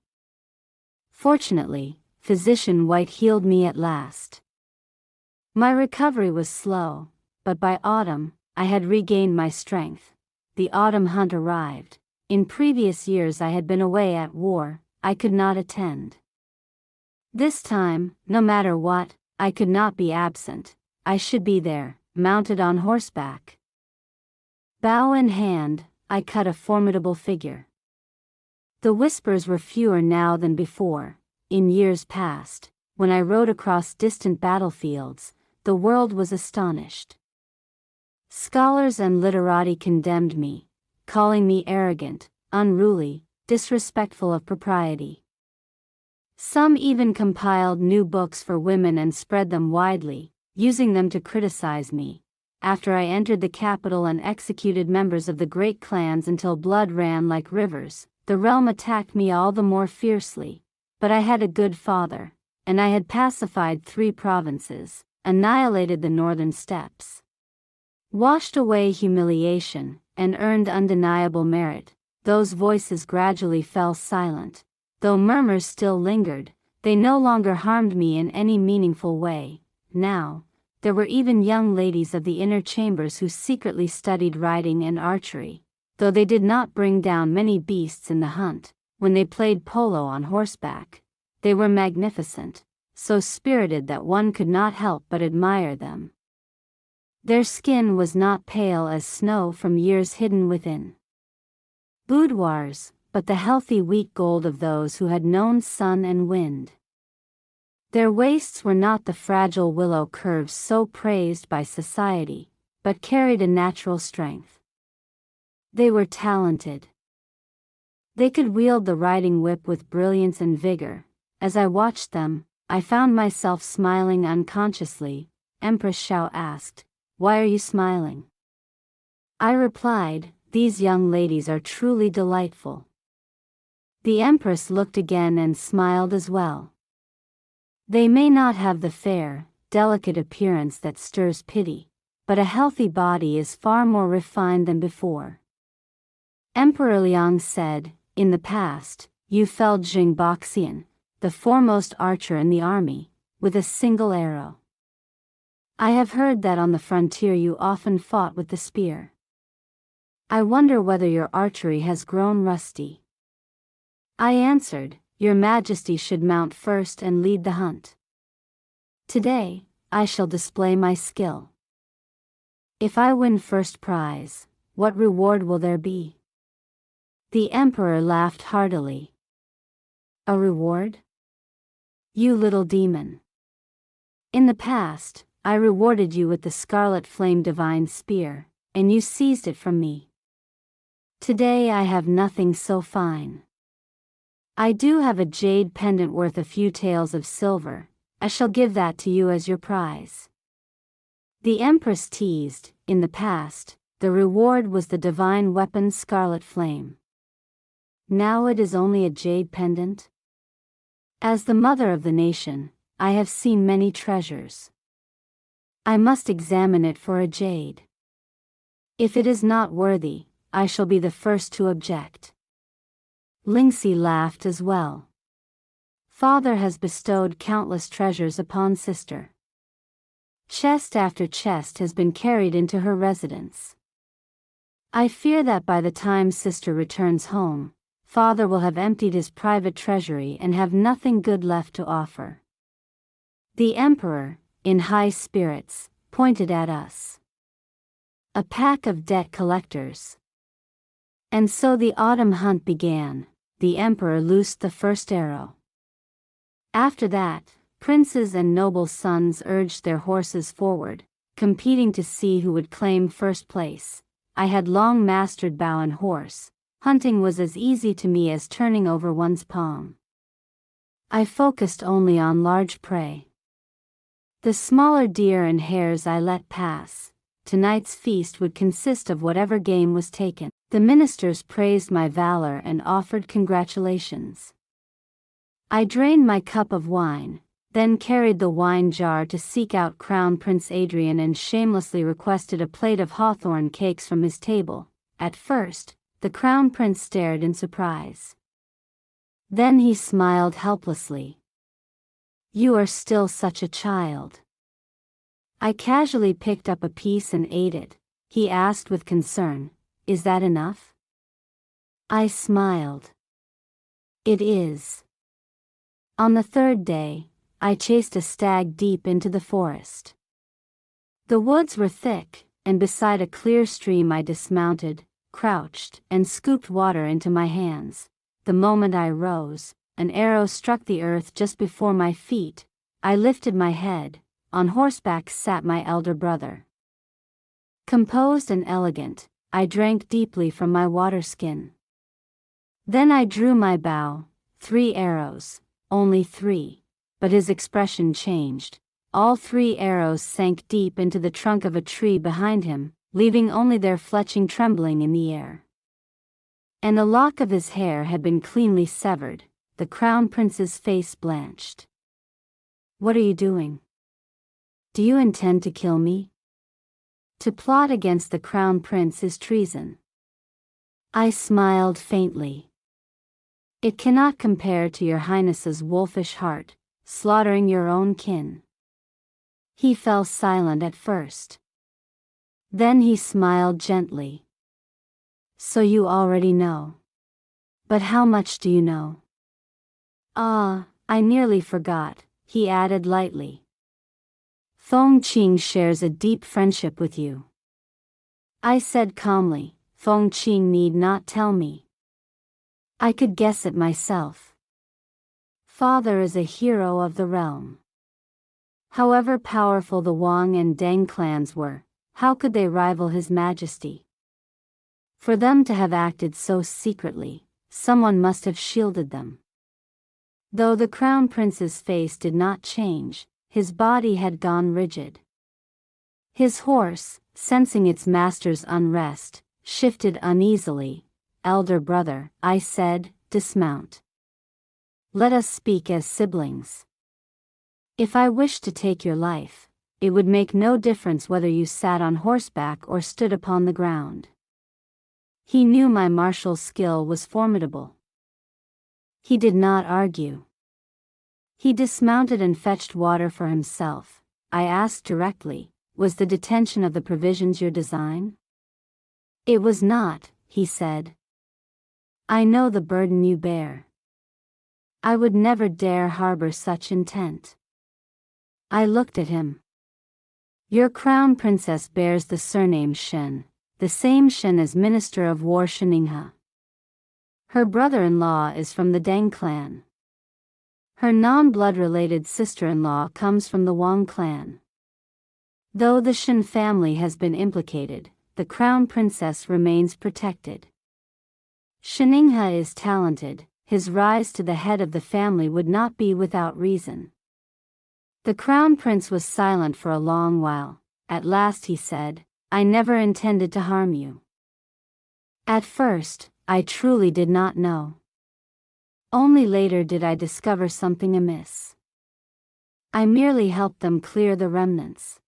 Fortunately, Physician White healed me at last. My recovery was slow, but by autumn, I had regained my strength. The autumn hunt arrived. In previous years I had been away at war, I could not attend. This time, no matter what, I could not be absent. I should be there, mounted on horseback. Bow in hand, I cut a formidable figure. The whispers were fewer now than before. In years past, when I rode across distant battlefields, the world was astonished. Scholars and literati condemned me, calling me arrogant, unruly, disrespectful of propriety. Some even compiled new books for women and spread them widely, using them to criticize me. After I entered the capital and executed members of the great clans until blood ran like rivers, the realm attacked me all the more fiercely. But I had a good father, and I had pacified 3 provinces, annihilated the northern steppes, washed away humiliation, and earned undeniable merit. Those voices gradually fell silent. Though murmurs still lingered, they no longer harmed me in any meaningful way. Now, there were even young ladies of the inner chambers who secretly studied riding and archery. Though they did not bring down many beasts in the hunt, when they played polo on horseback, they were magnificent, so spirited that one could not help but admire them. Their skin was not pale as snow from years hidden within boudoirs, but the healthy wheat gold of those who had known sun and wind. Their waists were not the fragile willow curves so praised by society, but carried a natural strength. They were talented. They could wield the riding whip with brilliance and vigor. As I watched them, I found myself smiling unconsciously. Empress Xiao asked, Why are you smiling? I replied, These young ladies are truly delightful. The Empress looked again and smiled as well. They may not have the fair, delicate appearance that stirs pity, but a healthy body is far more refined than before. Emperor Liang said, In the past, you felled Jing Boxian, the foremost archer in the army, with a single arrow. I have heard that on the frontier you often fought with the spear. I wonder whether your archery has grown rusty. I answered, Your Majesty should mount first and lead the hunt. Today, I shall display my skill. If I win first prize, what reward will there be? The Emperor laughed heartily. A reward? You little demon. In the past, I rewarded you with the scarlet flame divine spear, and you seized it from me. Today I have nothing so fine. I do have a jade pendant worth a few taels of silver. I shall give that to you as your prize. The Empress teased, In the past, the reward was the divine weapon scarlet flame. Now it is only a jade pendant? As the mother of the nation, I have seen many treasures. I must examine it for a jade. If it is not worthy, I shall be the first to object. Lingxi laughed as well. Father has bestowed countless treasures upon sister. Chest after chest has been carried into her residence. I fear that by the time sister returns home, father will have emptied his private treasury and have nothing good left to offer. The Emperor, in high spirits, pointed at us. A pack of debt collectors. And so the autumn hunt began. The emperor loosed the first arrow. After that, princes and noble sons urged their horses forward, competing to see who would claim first place. I had long mastered bow and horse. Hunting was as easy to me as turning over one's palm. I focused only on large prey. The smaller deer and hares I let pass. Tonight's feast would consist of whatever game was taken. The ministers praised my valor and offered congratulations. I drained my cup of wine, then carried the wine jar to seek out Crown Prince Adrian and shamelessly requested a plate of hawthorn cakes from his table. At first, the Crown Prince stared in surprise. Then he smiled helplessly. "You are still such a child." I casually picked up a piece and ate it. He asked with concern, "Is that enough?" I smiled. "It is." On the third day, I chased a stag deep into the forest. The woods were thick, and beside a clear stream I dismounted, crouched, and scooped water into my hands. The moment I rose, an arrow struck the earth just before my feet. I lifted my head. On horseback sat my elder brother. Composed and elegant, I drank deeply from my water skin. Then I drew my bow. 3 arrows, only 3. But his expression changed. All 3 arrows sank deep into the trunk of a tree behind him, leaving only their fletching trembling in the air. And a lock of his hair had been cleanly severed. The Crown Prince's face blanched. "What are you doing? Do you intend to kill me?" To plot against the Crown Prince is treason. I smiled faintly. "It cannot compare to your Highness's wolfish heart, slaughtering your own kin." He fell silent at first. Then he smiled gently. "So you already know. But how much do you know?" "Ah, I nearly forgot," he added lightly. "Feng Qing shares a deep friendship with you." I said calmly, "Feng Qing need not tell me. I could guess it myself. Father is a hero of the realm." However powerful the Wang and Deng clans were, how could they rival His Majesty? For them to have acted so secretly, someone must have shielded them. Though the Crown Prince's face did not change, his body had gone rigid. His horse, sensing its master's unrest, shifted uneasily. "Elder brother," I said, "dismount. Let us speak as siblings. If I wished to take your life, it would make no difference whether you sat on horseback or stood upon the ground." He knew my martial skill was formidable. He did not argue. He dismounted and fetched water for himself. I asked directly, "Was the detention of the provisions your design?" "It was not," he said. "I know the burden you bear. I would never dare harbor such intent." I looked at him. "Your Crown Princess bears the surname Shen, the same Shen as Minister of War Sheninghe. Her brother-in-law is from the Deng clan. Her non-blood-related sister-in-law comes from the Wang clan. Though the Shen family has been implicated, the Crown Princess remains protected. Sheninghe is talented. His rise to the head of the family would not be without reason." The Crown Prince was silent for a long while. At last he said, "I never intended to harm you. At first, I truly did not know. Only later did I discover something amiss. I merely helped them clear the remnants."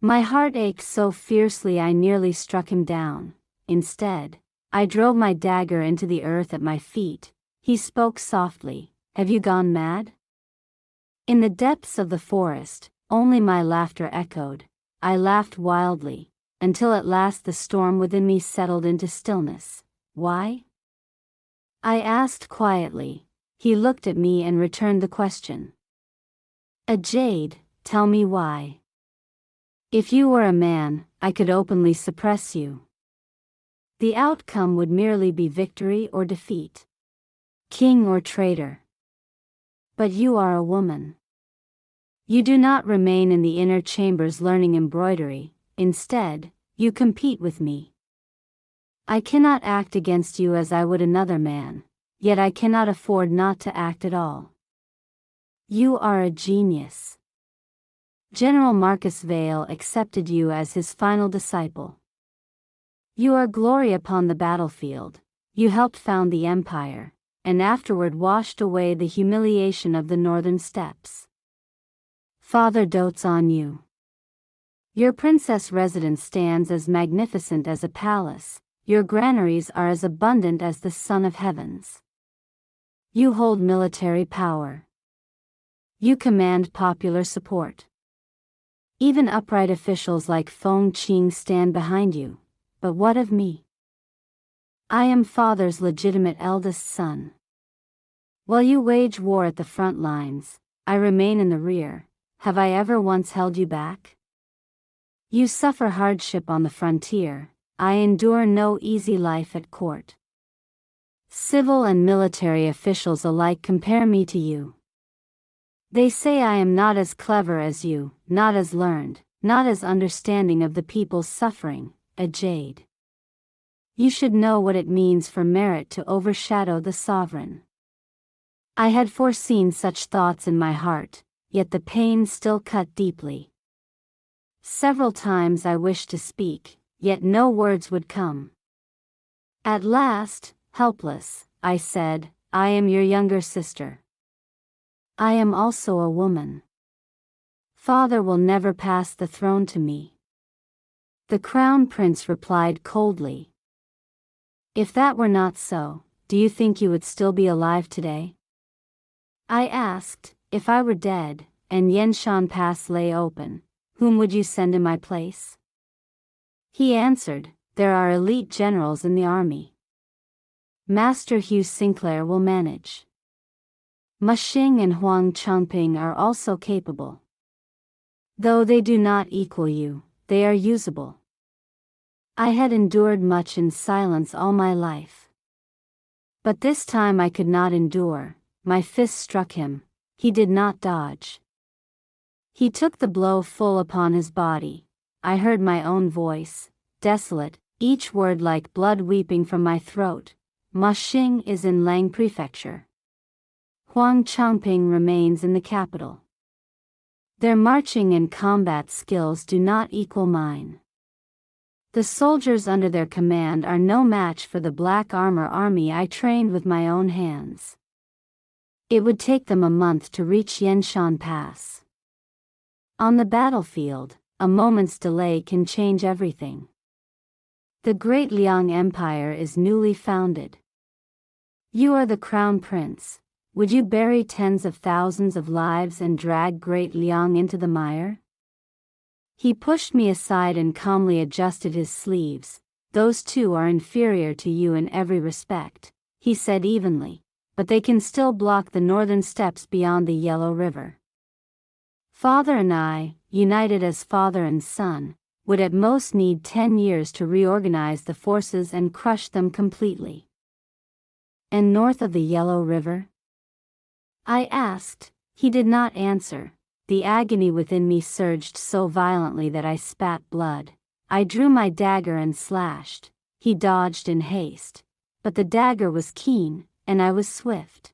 My heart ached so fiercely I nearly struck him down. Instead, I drove my dagger into the earth at my feet. He spoke softly, "Have you gone mad?" In the depths of the forest, only my laughter echoed. I laughed wildly, until at last the storm within me settled into stillness. "Why?" I asked quietly. He looked at me and returned the question. "A jade, tell me why. If you were a man, I could openly suppress you. The outcome would merely be victory or defeat. King or traitor. But you are a woman. You do not remain in the inner chambers learning embroidery, instead, you compete with me. I cannot act against you as I would another man, yet I cannot afford not to act at all. You are a genius. General Marcus Vale accepted you as his final disciple. You are glory upon the battlefield, you helped found the empire, and afterward washed away the humiliation of the northern steppes. Father dotes on you. Your princess residence stands as magnificent as a palace, your granaries are as abundant as the sun of heavens. You hold military power. You command popular support. Even upright officials like Feng Qing stand behind you, but what of me? I am father's legitimate eldest son. While you wage war at the front lines, I remain in the rear. Have I ever once held you back? You suffer hardship on the frontier, I endure no easy life at court. Civil and military officials alike compare me to you. They say I am not as clever as you, not as learned, not as understanding of the people's suffering, a jade. You should know what it means for merit to overshadow the sovereign. I had foreseen such thoughts in my heart, yet the pain still cut deeply. Several times I wished to speak, yet no words would come. At last, helpless, I said, I am your younger sister. I am also a woman. Father will never pass the throne to me. The crown prince replied coldly. If that were not so, do you think you would still be alive today? I asked, if I were dead, and Yanshan Pass lay open, whom would you send in my place? He answered, there are elite generals in the army. Master Hugh Sinclair will manage. Ma Xing and Huang Changping are also capable. Though they do not equal you, they are usable. I had endured much in silence all my life. But this time I could not endure, my fist struck him, he did not dodge. He took the blow full upon his body. I heard my own voice, desolate, each word like blood weeping from my throat. Ma Xing is in Lang Prefecture. Huang Changping remains in the capital. Their marching and combat skills do not equal mine. The soldiers under their command are no match for the black armor army I trained with my own hands. It would take them a month to reach Yanshan Pass. On the battlefield, a moment's delay can change everything. The great Liang Empire is newly founded. You are the crown prince. Would you bury tens of thousands of lives and drag great Liang into the mire? He pushed me aside and calmly adjusted his sleeves. Those two are inferior to you in every respect, he said evenly, but they can still block the northern steppes beyond the Yellow River. Father and I, united as father and son, would at most need 10 years to reorganize the forces and crush them completely. And north of the Yellow River? I asked. He did not answer. The agony within me surged so violently that I spat blood. I drew my dagger and slashed. He dodged in haste. But the dagger was keen, and I was swift.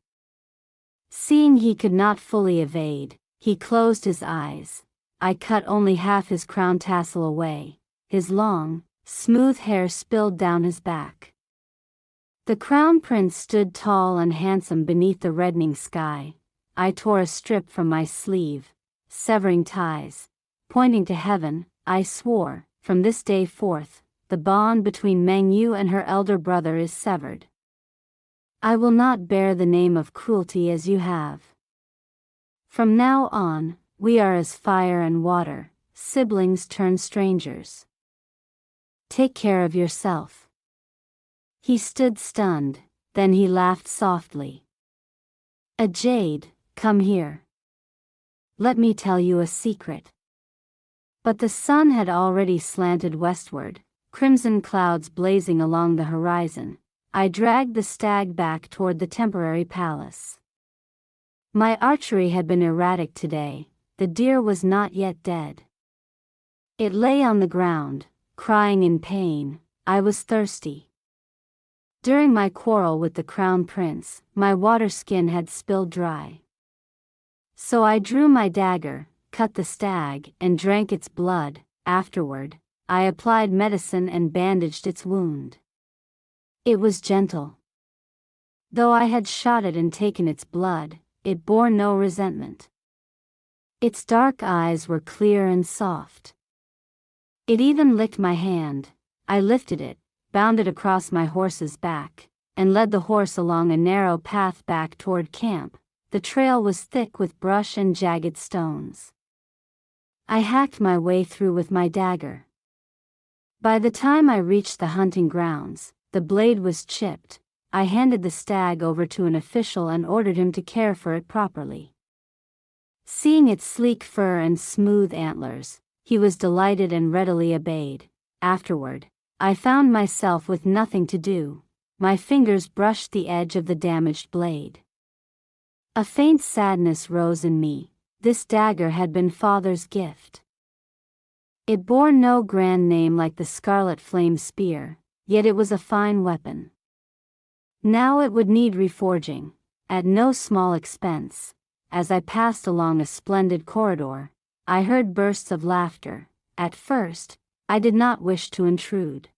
Seeing he could not fully evade, he closed his eyes. I cut only half his crown tassel away. His long, smooth hair spilled down his back. The crown prince stood tall and handsome beneath the reddening sky. I tore a strip from my sleeve, severing ties. Pointing to heaven, I swore, from this day forth, the bond between Meng Yu and her elder brother is severed. I will not bear the name of cruelty as you have. From now on, we are as fire and water, siblings turned strangers. Take care of yourself. He stood stunned, then he laughed softly. A jade, come here. Let me tell you a secret. But the sun had already slanted westward, crimson clouds blazing along the horizon. I dragged the stag back toward the temporary palace. My archery had been erratic today. The deer was not yet dead. It lay on the ground, crying in pain. I was thirsty. During my quarrel with the crown prince, my water skin had spilled dry. So I drew my dagger, cut the stag, and drank its blood. Afterward, I applied medicine and bandaged its wound. It was gentle. Though I had shot it and taken its blood, it bore no resentment. Its dark eyes were clear and soft. It even licked my hand. I lifted it, bound it across my horse's back, and led the horse along a narrow path back toward camp. The trail was thick with brush and jagged stones. I hacked my way through with my dagger. By the time I reached the hunting grounds, the blade was chipped. I handed the stag over to an official and ordered him to care for it properly. Seeing its sleek fur and smooth antlers, he was delighted and readily obeyed. Afterward, I found myself with nothing to do. My fingers brushed the edge of the damaged blade. A faint sadness rose in me. This dagger had been Father's gift. It bore no grand name like the Scarlet Flame spear, yet it was a fine weapon. Now it would need reforging, at no small expense. As I passed along a splendid corridor, I heard bursts of laughter. At first, I did not wish to intrude.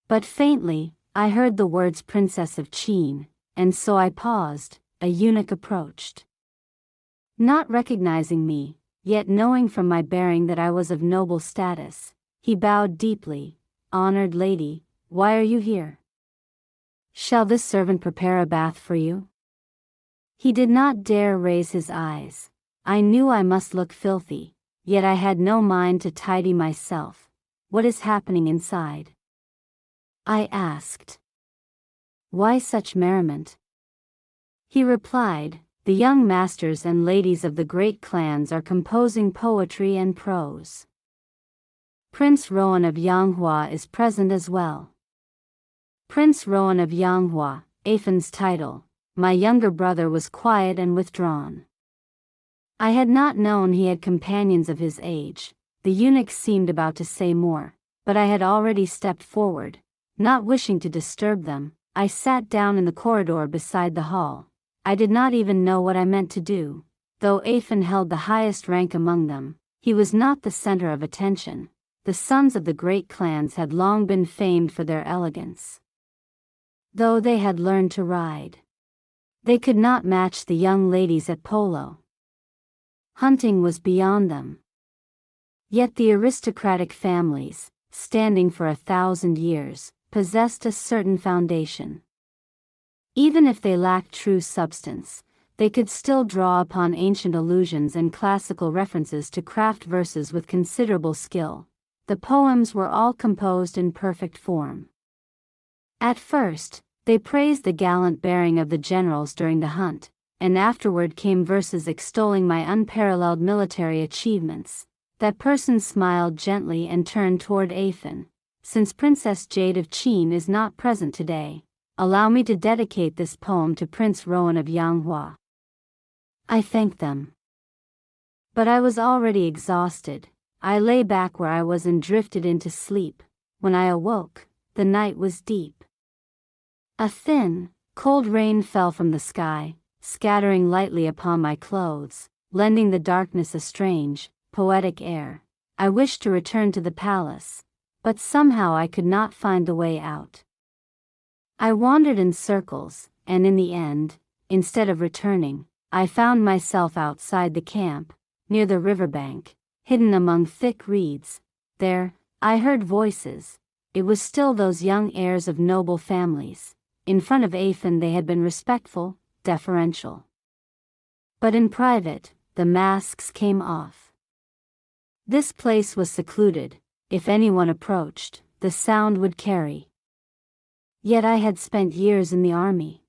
But faintly, I heard the words Princess of Qin, and so I paused. A eunuch approached. Not recognizing me, yet knowing from my bearing that I was of noble status, he bowed deeply. Honored lady, why are you here? Shall this servant prepare a bath for you? He did not dare raise his eyes. I knew I must look filthy, yet I had no mind to tidy myself. What is happening inside? I asked. Why such merriment? He replied, the young masters and ladies of the great clans are composing poetry and prose. Prince Rowan of Yanghua is present as well. Prince Rowan of Yanghua, Afan's title. My younger brother was quiet and withdrawn. I had not known he had companions of his age. The eunuch seemed about to say more, but I had already stepped forward. Not wishing to disturb them, I sat down in the corridor beside the hall. I did not even know what I meant to do. Though Afan held the highest rank among them, he was not the center of attention. The sons of the great clans had long been famed for their elegance. Though they had learned to ride, they could not match the young ladies at polo. Hunting was beyond them. Yet the aristocratic families, standing for 1,000 years, possessed a certain foundation. Even if they lacked true substance, they could still draw upon ancient allusions and classical references to craft verses with considerable skill. The poems were all composed in perfect form. At first, they praised the gallant bearing of the generals during the hunt, and afterward came verses extolling my unparalleled military achievements. That person smiled gently and turned toward Afan. Since Princess Jade of Qin is not present today, allow me to dedicate this poem to Prince Rowan of Yanghua. I thanked them. But I was already exhausted. I lay back where I was and drifted into sleep. When I awoke, the night was deep. A thin, cold rain fell from the sky, scattering lightly upon my clothes, lending the darkness a strange, poetic air. I wished to return to the palace, but somehow I could not find the way out. I wandered in circles, and in the end, instead of returning, I found myself outside the camp, near the riverbank, hidden among thick reeds. There, I heard voices. It was still those young heirs of noble families. In front of Afan they had been respectful, deferential. But in private, the masks came off. This place was secluded. If anyone approached, the sound would carry. Yet I had spent years in the army.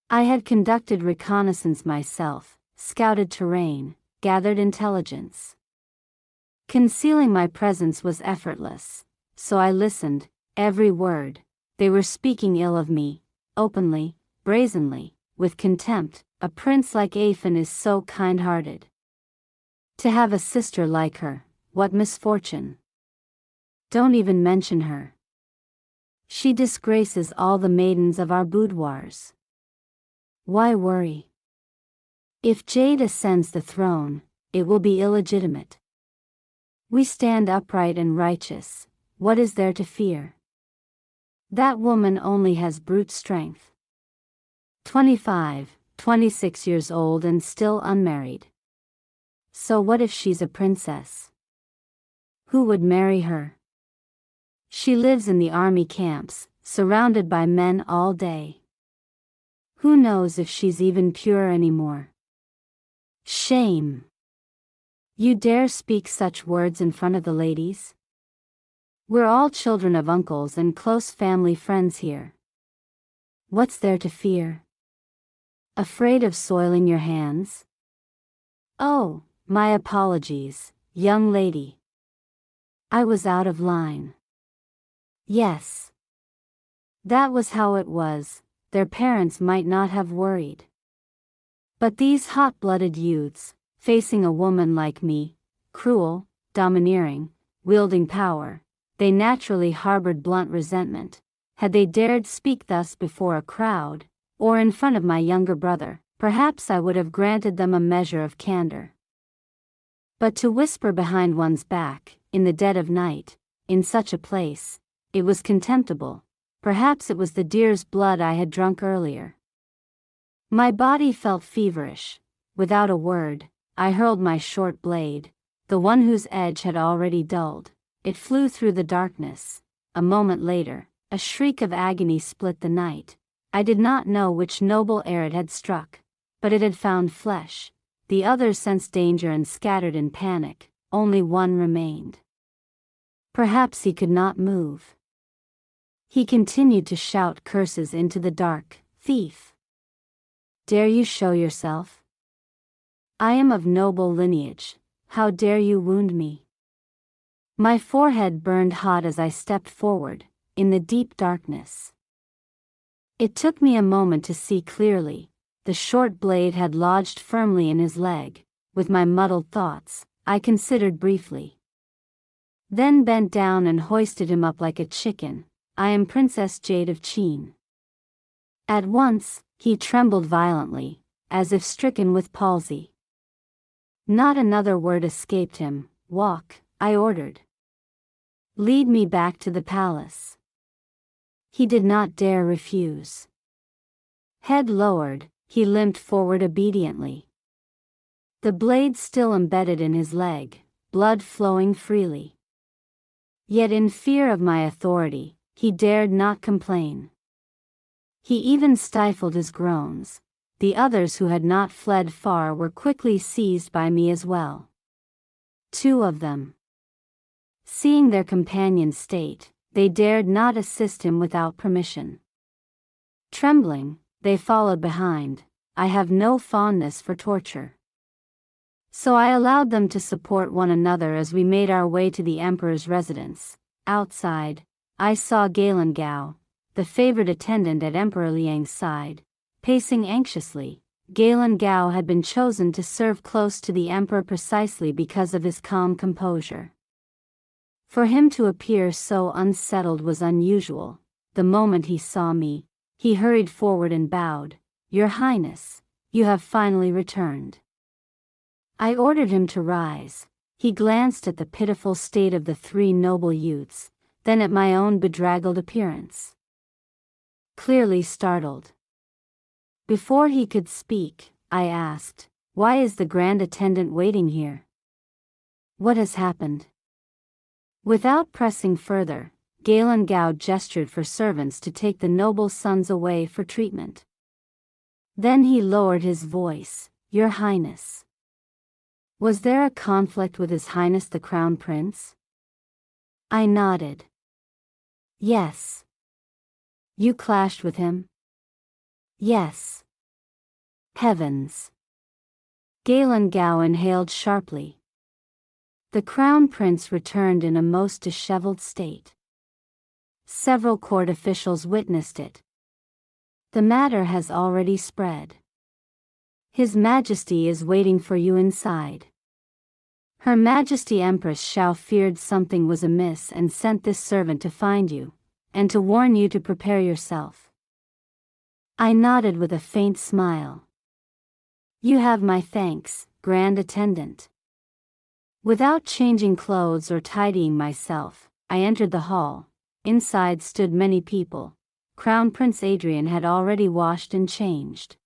I had conducted reconnaissance myself, scouted terrain, gathered intelligence. Concealing my presence was effortless, so I listened, every word. They were speaking ill of me, openly, brazenly, with contempt. A prince like Aphon is so kind-hearted. To have a sister like her, what misfortune! Don't even mention her. She disgraces all the maidens of our boudoirs. Why worry? If Jade ascends the throne, it will be illegitimate. We stand upright and righteous, what is there to fear? That woman only has brute strength. 25, 26 years old and still unmarried. So what if she's a princess? Who would marry her? She lives in the army camps, surrounded by men all day. Who knows if she's even pure anymore? Shame! You dare speak such words in front of the ladies? We're all children of uncles and close family friends here. What's there to fear? Afraid of soiling your hands? Oh, my apologies, young lady. I was out of line. Yes. That was how it was, their parents might not have worried. But these hot-blooded youths, facing a woman like me, cruel, domineering, wielding power, they naturally harbored blunt resentment. Had they dared speak thus before a crowd, or in front of my younger brother, perhaps I would have granted them a measure of candor. But to whisper behind one's back, in the dead of night, in such a place, it was contemptible. Perhaps it was the deer's blood I had drunk earlier. My body felt feverish. Without a word, I hurled my short blade, the one whose edge had already dulled. It flew through the darkness. A moment later, a shriek of agony split the night. I did not know which noble air it had struck, but it had found flesh. The others sensed danger and scattered in panic. Only one remained. Perhaps he could not move. He continued to shout curses into the dark. Thief! Dare you show yourself? I am of noble lineage. How dare you wound me? My forehead burned hot as I stepped forward, in the deep darkness. It took me a moment to see clearly. The short blade had lodged firmly in his leg. With my muddled thoughts, I considered briefly. Then bent down and hoisted him up like a chicken. I am Princess Jade of Qin. At once, he trembled violently, as if stricken with palsy. Not another word escaped him. Walk, I ordered. Lead me back to the palace. He did not dare refuse. Head lowered, he limped forward obediently. The blade still embedded in his leg, blood flowing freely. Yet in fear of my authority, he dared not complain. He even stifled his groans. The others who had not fled far were quickly seized by me as well. 2 of them. Seeing their companion's state, they dared not assist him without permission. Trembling, they followed behind. I have no fondness for torture. So I allowed them to support one another as we made our way to the emperor's residence. Outside, I saw Galen Gao, the favored attendant at Emperor Liang's side, pacing anxiously. Galen Gao had been chosen to serve close to the emperor precisely because of his calm composure. For him to appear so unsettled was unusual. The moment he saw me, he hurried forward and bowed. Your Highness, you have finally returned. I ordered him to rise. He glanced at the pitiful state of the 3 noble youths, then at my own bedraggled appearance. Clearly startled. Before he could speak, I asked, why is the grand attendant waiting here? What has happened? Without pressing further, Galen Gao gestured for servants to take the noble sons away for treatment. Then he lowered his voice, Your Highness. Was there a conflict with His Highness the Crown Prince? I nodded. Yes. You clashed with him? Yes. Heavens. Galen Gao inhaled sharply. The crown prince returned in a most disheveled state. Several court officials witnessed it. The matter has already spread. His Majesty is waiting for you inside. Her Majesty Empress Xiao feared something was amiss and sent this servant to find you, and to warn you to prepare yourself. I nodded with a faint smile. You have my thanks, Grand Attendant. Without changing clothes or tidying myself, I entered the hall. Inside stood many people. Crown Prince Adrian had already washed and changed.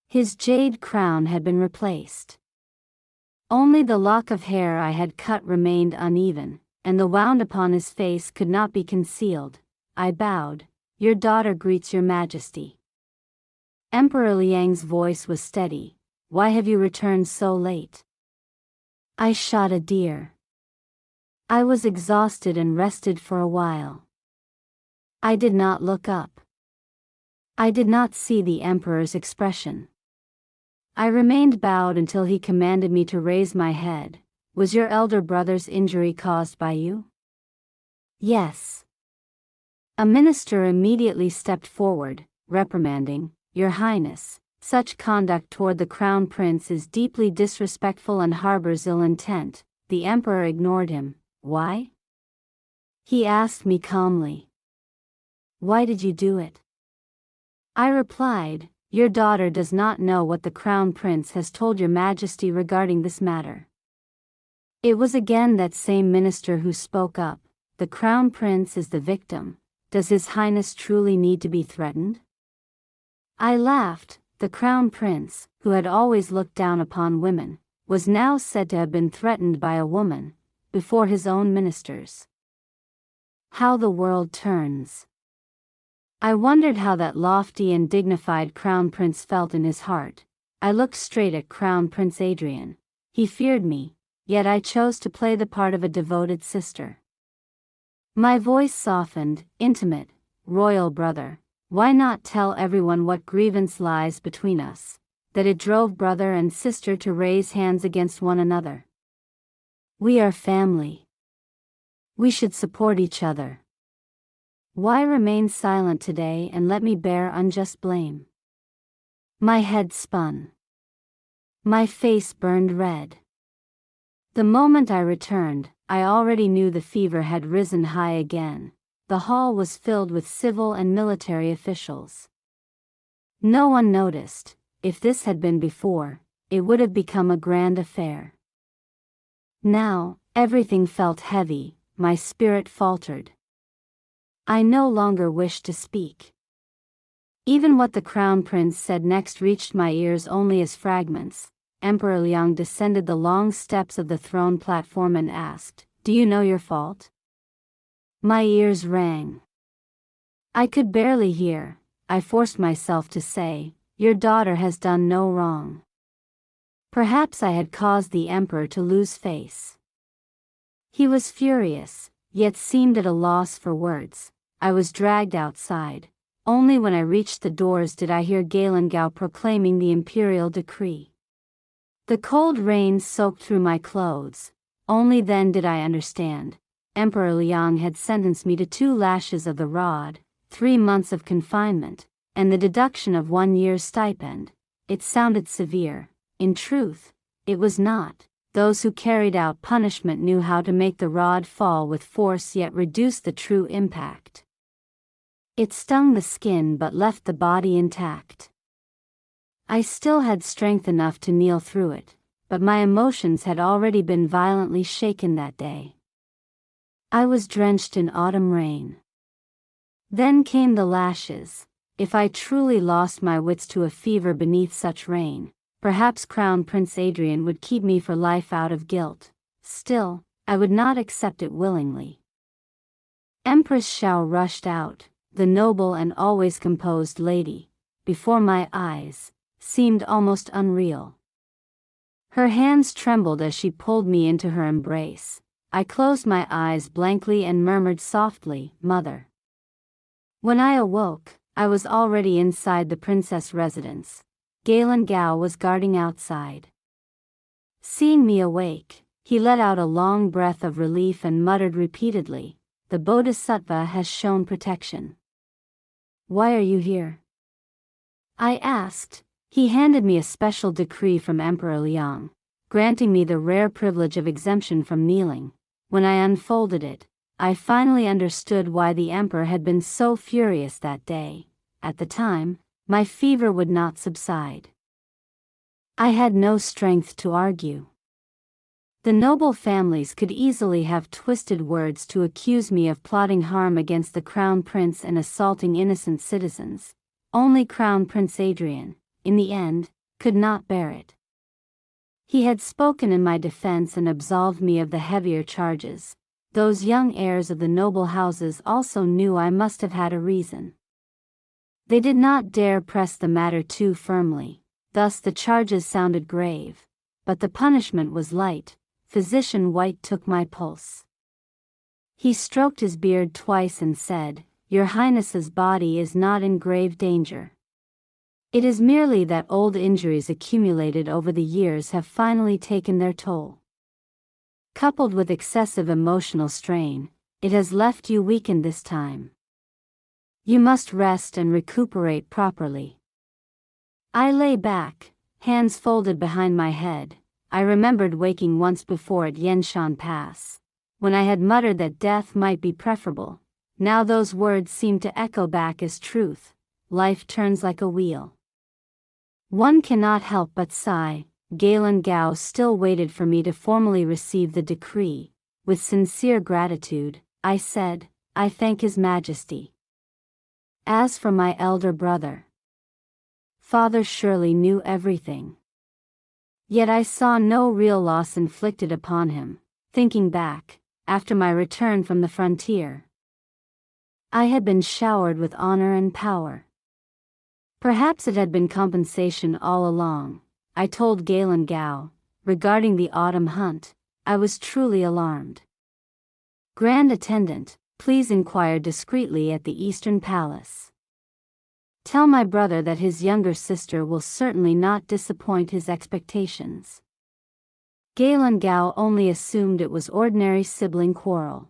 His jade crown had been replaced. Only the lock of hair I had cut remained uneven, and the wound upon his face could not be concealed. I bowed. Your daughter greets your Majesty. Emperor Liang's voice was steady. Why have you returned so late? I shot a deer. I was exhausted and rested for a while. I did not look up. I did not see the Emperor's expression. I remained bowed until he commanded me to raise my head. Was your elder brother's injury caused by you? Yes. A minister immediately stepped forward, reprimanding, Your Highness, such conduct toward the Crown Prince is deeply disrespectful and harbors ill intent. The Emperor ignored him. Why? He asked me calmly. Why did you do it? I replied, Your daughter does not know what the Crown Prince has told your Majesty regarding this matter. It was again that same minister who spoke up. The Crown Prince is the victim. Does His Highness truly need to be threatened? I laughed. The Crown Prince, who had always looked down upon women, was now said to have been threatened by a woman, before his own ministers. How the world turns. I wondered how that lofty and dignified Crown Prince felt in his heart. I looked straight at Crown Prince Adrian. He feared me, yet I chose to play the part of a devoted sister. My voice softened. Intimate, royal brother, why not tell everyone what grievance lies between us, that it drove brother and sister to raise hands against one another? We are family. We should support each other. Why remain silent today and let me bear unjust blame? My head spun. My face burned red. The moment I returned, I already knew the fever had risen high again. The hall was filled with civil and military officials. No one noticed. If this had been before, it would have become a grand affair. Now, everything felt heavy, my spirit faltered. I no longer wished to speak. Even what the Crown Prince said next reached my ears only as fragments. Emperor Liang descended the long steps of the throne platform and asked, Do you know your fault? My ears rang. I could barely hear. I forced myself to say, Your daughter has done no wrong. Perhaps I had caused the Emperor to lose face. He was furious, yet seemed at a loss for words. I was dragged outside. Only when I reached the doors did I hear Galen Gao proclaiming the imperial decree. The cold rain soaked through my clothes. Only then did I understand. Emperor Liang had sentenced me to 2 lashes of the rod, 3 months of confinement, and the deduction of 1 year's stipend. It sounded severe. In truth, it was not. Those who carried out punishment knew how to make the rod fall with force yet reduce the true impact. It stung the skin but left the body intact. I still had strength enough to kneel through it, but my emotions had already been violently shaken that day. I was drenched in autumn rain. Then came the lashes. If I truly lost my wits to a fever beneath such rain, perhaps Crown Prince Adrian would keep me for life out of guilt. Still, I would not accept it willingly. Empress Xiao rushed out, the noble and always composed lady, before my eyes, seemed almost unreal. Her hands trembled as she pulled me into her embrace. I closed my eyes blankly and murmured softly, Mother. When I awoke, I was already inside the princess residence. Galen Gao was guarding outside. Seeing me awake, he let out a long breath of relief and muttered repeatedly, "The Bodhisattva has shown protection." "Why are you here?" I asked. He handed me a special decree from Emperor Liang, granting me the rare privilege of exemption from kneeling. When I unfolded it, I finally understood why the emperor had been so furious that day. At the time, my fever would not subside. I had no strength to argue. The noble families could easily have twisted words to accuse me of plotting harm against the Crown Prince and assaulting innocent citizens. Only Crown Prince Adrian, in the end, could not bear it. He had spoken in my defense and absolved me of the heavier charges. Those young heirs of the noble houses also knew I must have had a reason. They did not dare press the matter too firmly, thus the charges sounded grave, but the punishment was light. Physician White took my pulse. He stroked his beard twice and said, "Your Highness's body is not in grave danger. It is merely that old injuries accumulated over the years have finally taken their toll. Coupled with excessive emotional strain, it has left you weakened this time. You must rest and recuperate properly." I lay back, hands folded behind my head. I remembered waking once before at Yenshan Pass, when I had muttered that death might be preferable. Now those words seemed to echo back as truth. Life turns like a wheel. One cannot help but sigh. Galen Gao still waited for me to formally receive the decree. With sincere gratitude, I said, "I thank His Majesty." As for my elder brother, Father surely knew everything. Yet I saw no real loss inflicted upon him. Thinking back, after my return from the frontier, I had been showered with honor and power. Perhaps it had been compensation all along. I told Galen Gao, regarding the autumn hunt, I was truly alarmed. "Grand Attendant, please inquire discreetly at the Eastern Palace. Tell my brother that his younger sister will certainly not disappoint his expectations." Galen Gao only assumed it was ordinary sibling quarrel.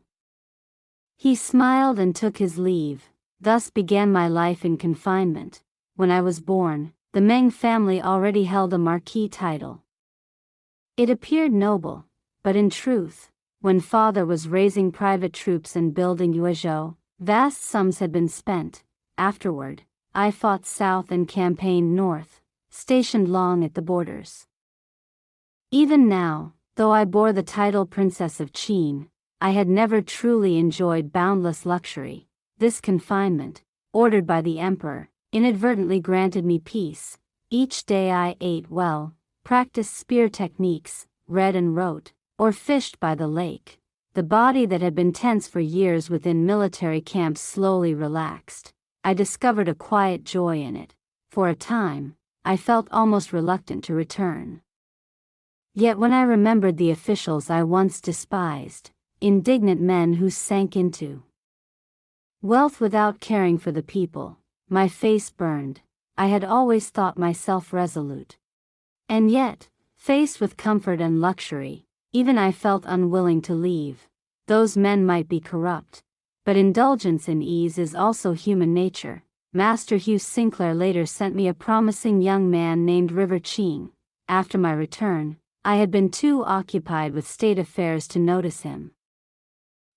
He smiled and took his leave. Thus began my life in confinement. When I was born, the Meng family already held a marquis title. It appeared noble, but in truth, when father was raising private troops and building Yuezhou, vast sums had been spent. Afterward, I fought south and campaigned north, stationed long at the borders. Even now, though I bore the title Princess of Qin, I had never truly enjoyed boundless luxury. This confinement, ordered by the emperor, inadvertently granted me peace. Each day I ate well, practiced spear techniques, read and wrote, or fished by the lake. The body that had been tense for years within military camps slowly relaxed. I discovered a quiet joy in it. For a time, I felt almost reluctant to return. Yet when I remembered the officials I once despised, indignant men who sank into wealth without caring for the people, my face burned. I had always thought myself resolute. And yet, faced with comfort and luxury, even I felt unwilling to leave. Those men might be corrupt, but indulgence in ease is also human nature. Master Hugh Sinclair later sent me a promising young man named River Qing. After my return, I had been too occupied with state affairs to notice him.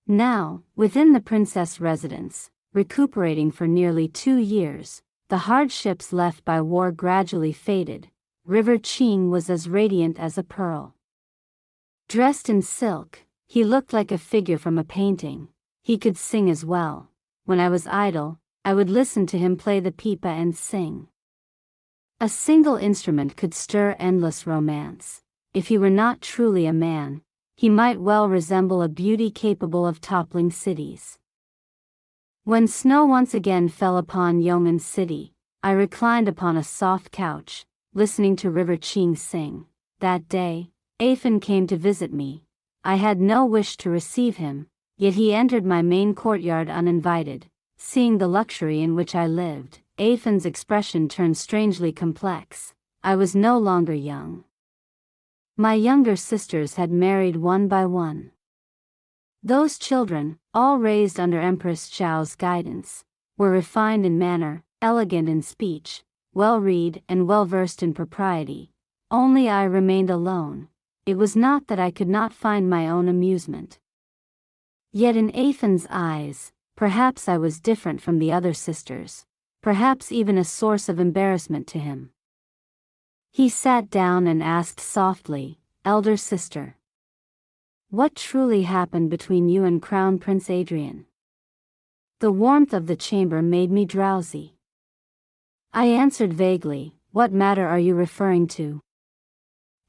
Now, within the princess residence, recuperating for nearly 2 years, the hardships left by war gradually faded. River Qing was as radiant as a pearl. Dressed in silk, he looked like a figure from a painting. He could sing as well. When I was idle, I would listen to him play the pipa and sing. A single instrument could stir endless romance. If he were not truly a man, he might well resemble a beauty capable of toppling cities. When snow once again fell upon Yong'an City, I reclined upon a soft couch, listening to River Qing sing. That day, Afan came to visit me. I had no wish to receive him, yet he entered my main courtyard uninvited. Seeing the luxury in which I lived, Afan's expression turned strangely complex. I was no longer young. My younger sisters had married one by one. Those children, all raised under Empress Zhao's guidance, were refined in manner, elegant in speech, well-read and well-versed in propriety. Only I remained alone. It was not that I could not find my own amusement. Yet in Afan's eyes, perhaps I was different from the other sisters, perhaps even a source of embarrassment to him. He sat down and asked softly, "Elder sister, what truly happened between you and Crown Prince Adrian?" The warmth of the chamber made me drowsy. I answered vaguely, "What matter are you referring to?"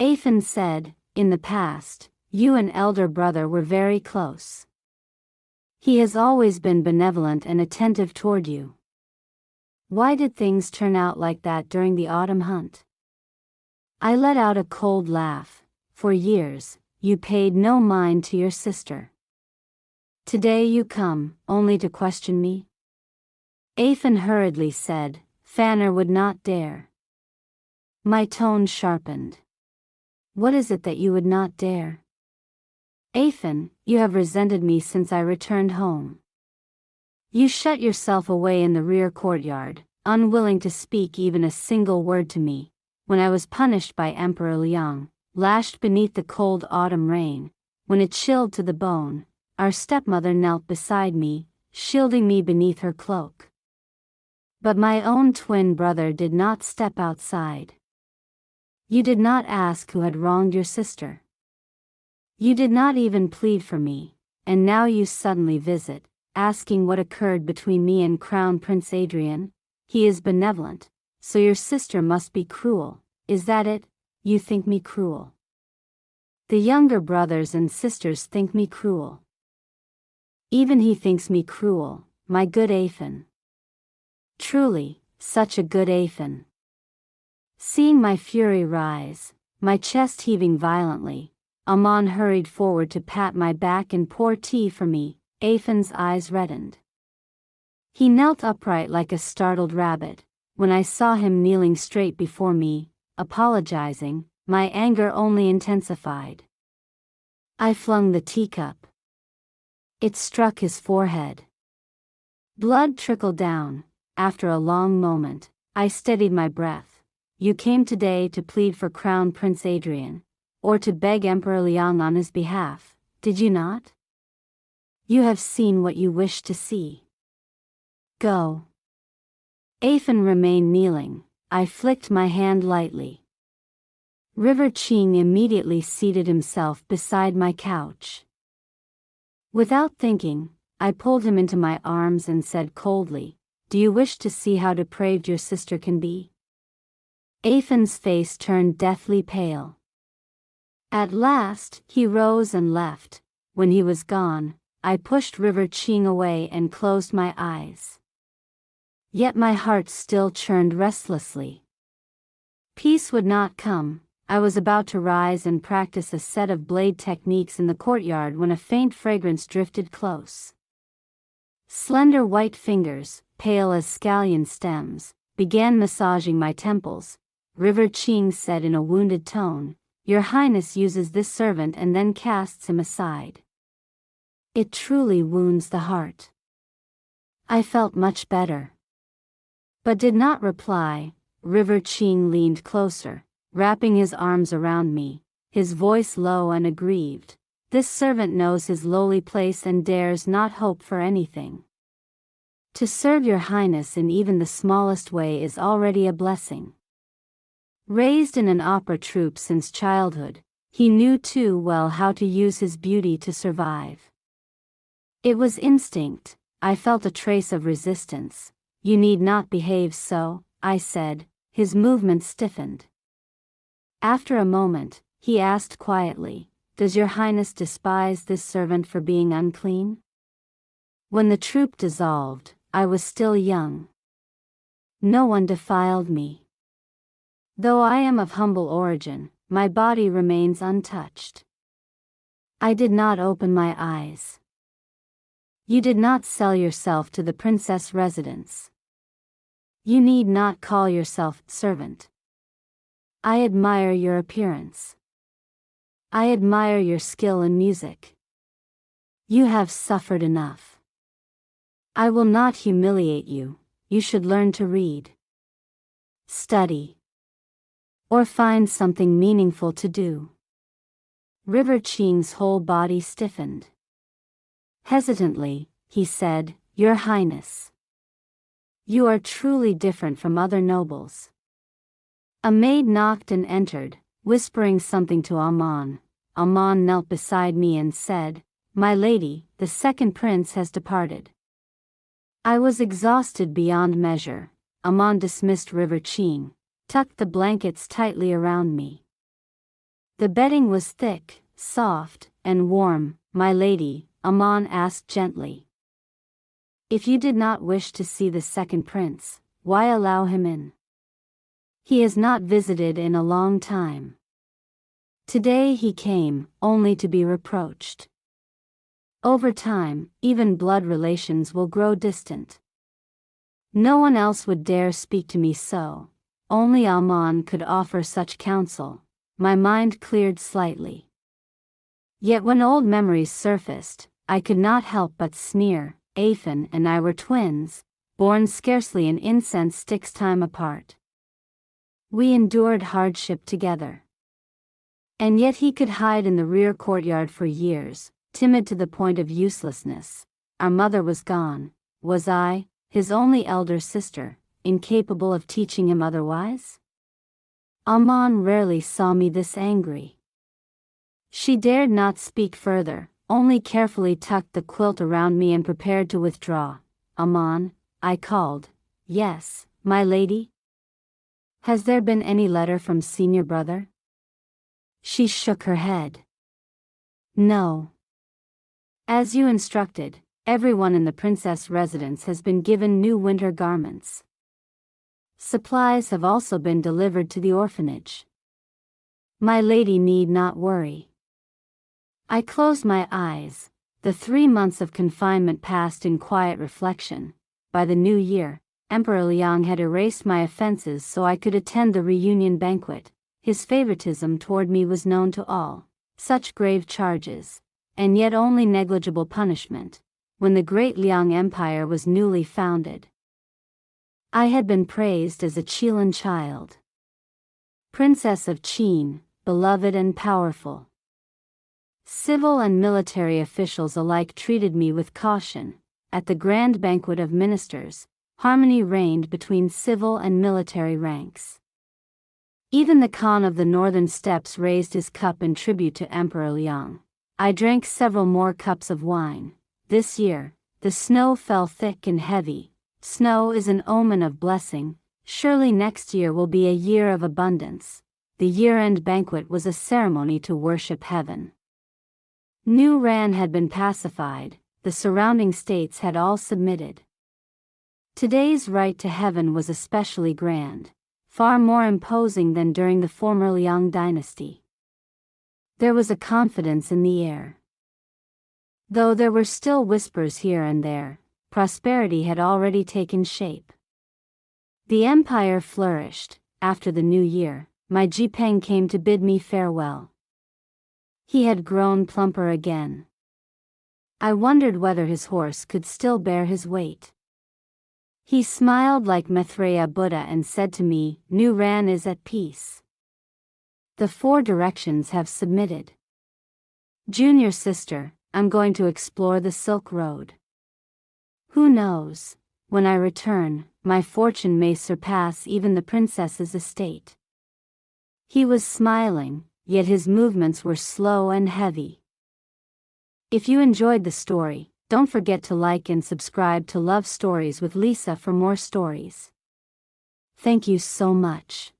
Afan said, "In the past, you and elder brother were very close. He has always been benevolent and attentive toward you. Why did things turn out like that during the autumn hunt?" I let out a cold laugh. "For years, you paid no mind to your sister. Today you come, only to question me?" Afan hurriedly said, "Fanner would not dare." My tone sharpened. "What is it that you would not dare?" "Afan, you have resented me since I returned home. You shut yourself away in the rear courtyard, unwilling to speak even a single word to me, when I was punished by Emperor Liang, lashed beneath the cold autumn rain, when it chilled to the bone. Our stepmother knelt beside me, shielding me beneath her cloak. But my own twin brother did not step outside. You did not ask who had wronged your sister. You did not even plead for me, and now you suddenly visit, asking what occurred between me and Crown Prince Adrian. He is benevolent, so your sister must be cruel, is that it? You think me cruel. The younger brothers and sisters think me cruel. Even he thinks me cruel, my good Afan. Truly, such a good Afan." Seeing my fury rise, my chest heaving violently, Aman hurried forward to pat my back and pour tea for me. Afan's eyes reddened. He knelt upright like a startled rabbit. When I saw him kneeling straight before me, apologizing, my anger only intensified. I flung the teacup. It struck his forehead. Blood trickled down. After a long moment, I steadied my breath. "You came today to plead for Crown Prince Adrian, or to beg Emperor Liang on his behalf, did you not? You have seen what you wished to see. Go." Afan remained kneeling. I flicked my hand lightly. River Qing immediately seated himself beside my couch. Without thinking, I pulled him into my arms and said coldly, "Do you wish to see how depraved your sister can be?" Afan's face turned deathly pale. At last, he rose and left. When he was gone, I pushed River Qing away and closed my eyes. Yet my heart still churned restlessly. Peace would not come. I was about to rise and practice a set of blade techniques in the courtyard when a faint fragrance drifted close. Slender white fingers, pale as scallion stems, began massaging my temples. River Qing said in a wounded tone, "Your Highness uses this servant and then casts him aside. It truly wounds the heart." I felt much better, but did not reply. River Qing leaned closer, wrapping his arms around me, his voice low and aggrieved. "This servant knows his lowly place and dares not hope for anything. To serve your Highness in even the smallest way is already a blessing." Raised in an opera troupe since childhood, he knew too well how to use his beauty to survive. It was instinct. I felt a trace of resistance. "You need not behave so," I said. His movements stiffened. After a moment, he asked quietly, "Does your Highness despise this servant for being unclean?" When the troupe dissolved, I was still young. No one defiled me. Though I am of humble origin, my body remains untouched. I did not open my eyes. "You did not sell yourself to the princess residence. You need not call yourself servant. I admire your appearance. I admire your skill in music. You have suffered enough. I will not humiliate you. You should learn to read, study, or find something meaningful to do. River Qing's whole body stiffened. Hesitantly, he said, Your Highness, you are truly different from other nobles. A maid knocked and entered, whispering something to Amon. Amon knelt beside me and said, My lady, the second prince has departed. I was exhausted beyond measure. Amon dismissed River Qing, tucked the blankets tightly around me. The bedding was thick, soft, and warm. My lady, Amon asked gently. If you did not wish to see the second prince, why allow him in? He has not visited in a long time. Today he came, only to be reproached. Over time, even blood relations will grow distant. No one else would dare speak to me so. Only Amon could offer such counsel. My mind cleared slightly. Yet when old memories surfaced, I could not help but sneer. Afin and I were twins, born scarcely an incense stick's time apart. We endured hardship together. And yet he could hide in the rear courtyard for years, timid to the point of uselessness. Our mother was gone. Was I, his only elder sister, incapable of teaching him otherwise? Amon rarely saw me this angry. She dared not speak further, only carefully tucked the quilt around me and prepared to withdraw. Amon, I called. Yes, my lady? Has there been any letter from senior brother? She shook her head. No. As you instructed, everyone in the princess residence has been given new winter garments. Supplies have also been delivered to the orphanage. My lady need not worry. I closed my eyes. The 3 months of confinement passed in quiet reflection. By the new year, Emperor Liang had erased my offenses so I could attend the reunion banquet. His favoritism toward me was known to all. Such grave charges, and yet only negligible punishment, when the great Liang Empire was newly founded. I had been praised as a Qilin child. Princess of Qin, beloved and powerful. Civil and military officials alike treated me with caution. At the grand banquet of ministers, harmony reigned between civil and military ranks. Even the Khan of the northern steppes raised his cup in tribute to Emperor Liang. I drank several more cups of wine. This year, the snow fell thick and heavy. Snow is an omen of blessing. Surely next year will be a year of abundance. The year-end banquet was a ceremony to worship heaven. New Ran had been pacified, the surrounding states had all submitted. Today's rite to heaven was especially grand, far more imposing than during the former Liang dynasty. There was a confidence in the air. Though there were still whispers here and there, prosperity had already taken shape. The empire flourished. After the new year, my Jipeng came to bid me farewell. He had grown plumper again. I wondered whether his horse could still bear his weight. He smiled like Maitreya Buddha and said to me, New Ran is at peace. The 4 directions have submitted. Junior sister, I'm going to explore the Silk Road. Who knows, when I return, my fortune may surpass even the princess's estate. He was smiling, yet his movements were slow and heavy. If you enjoyed the story, don't forget to like and subscribe to Love Stories with Lisa for more stories. Thank you so much.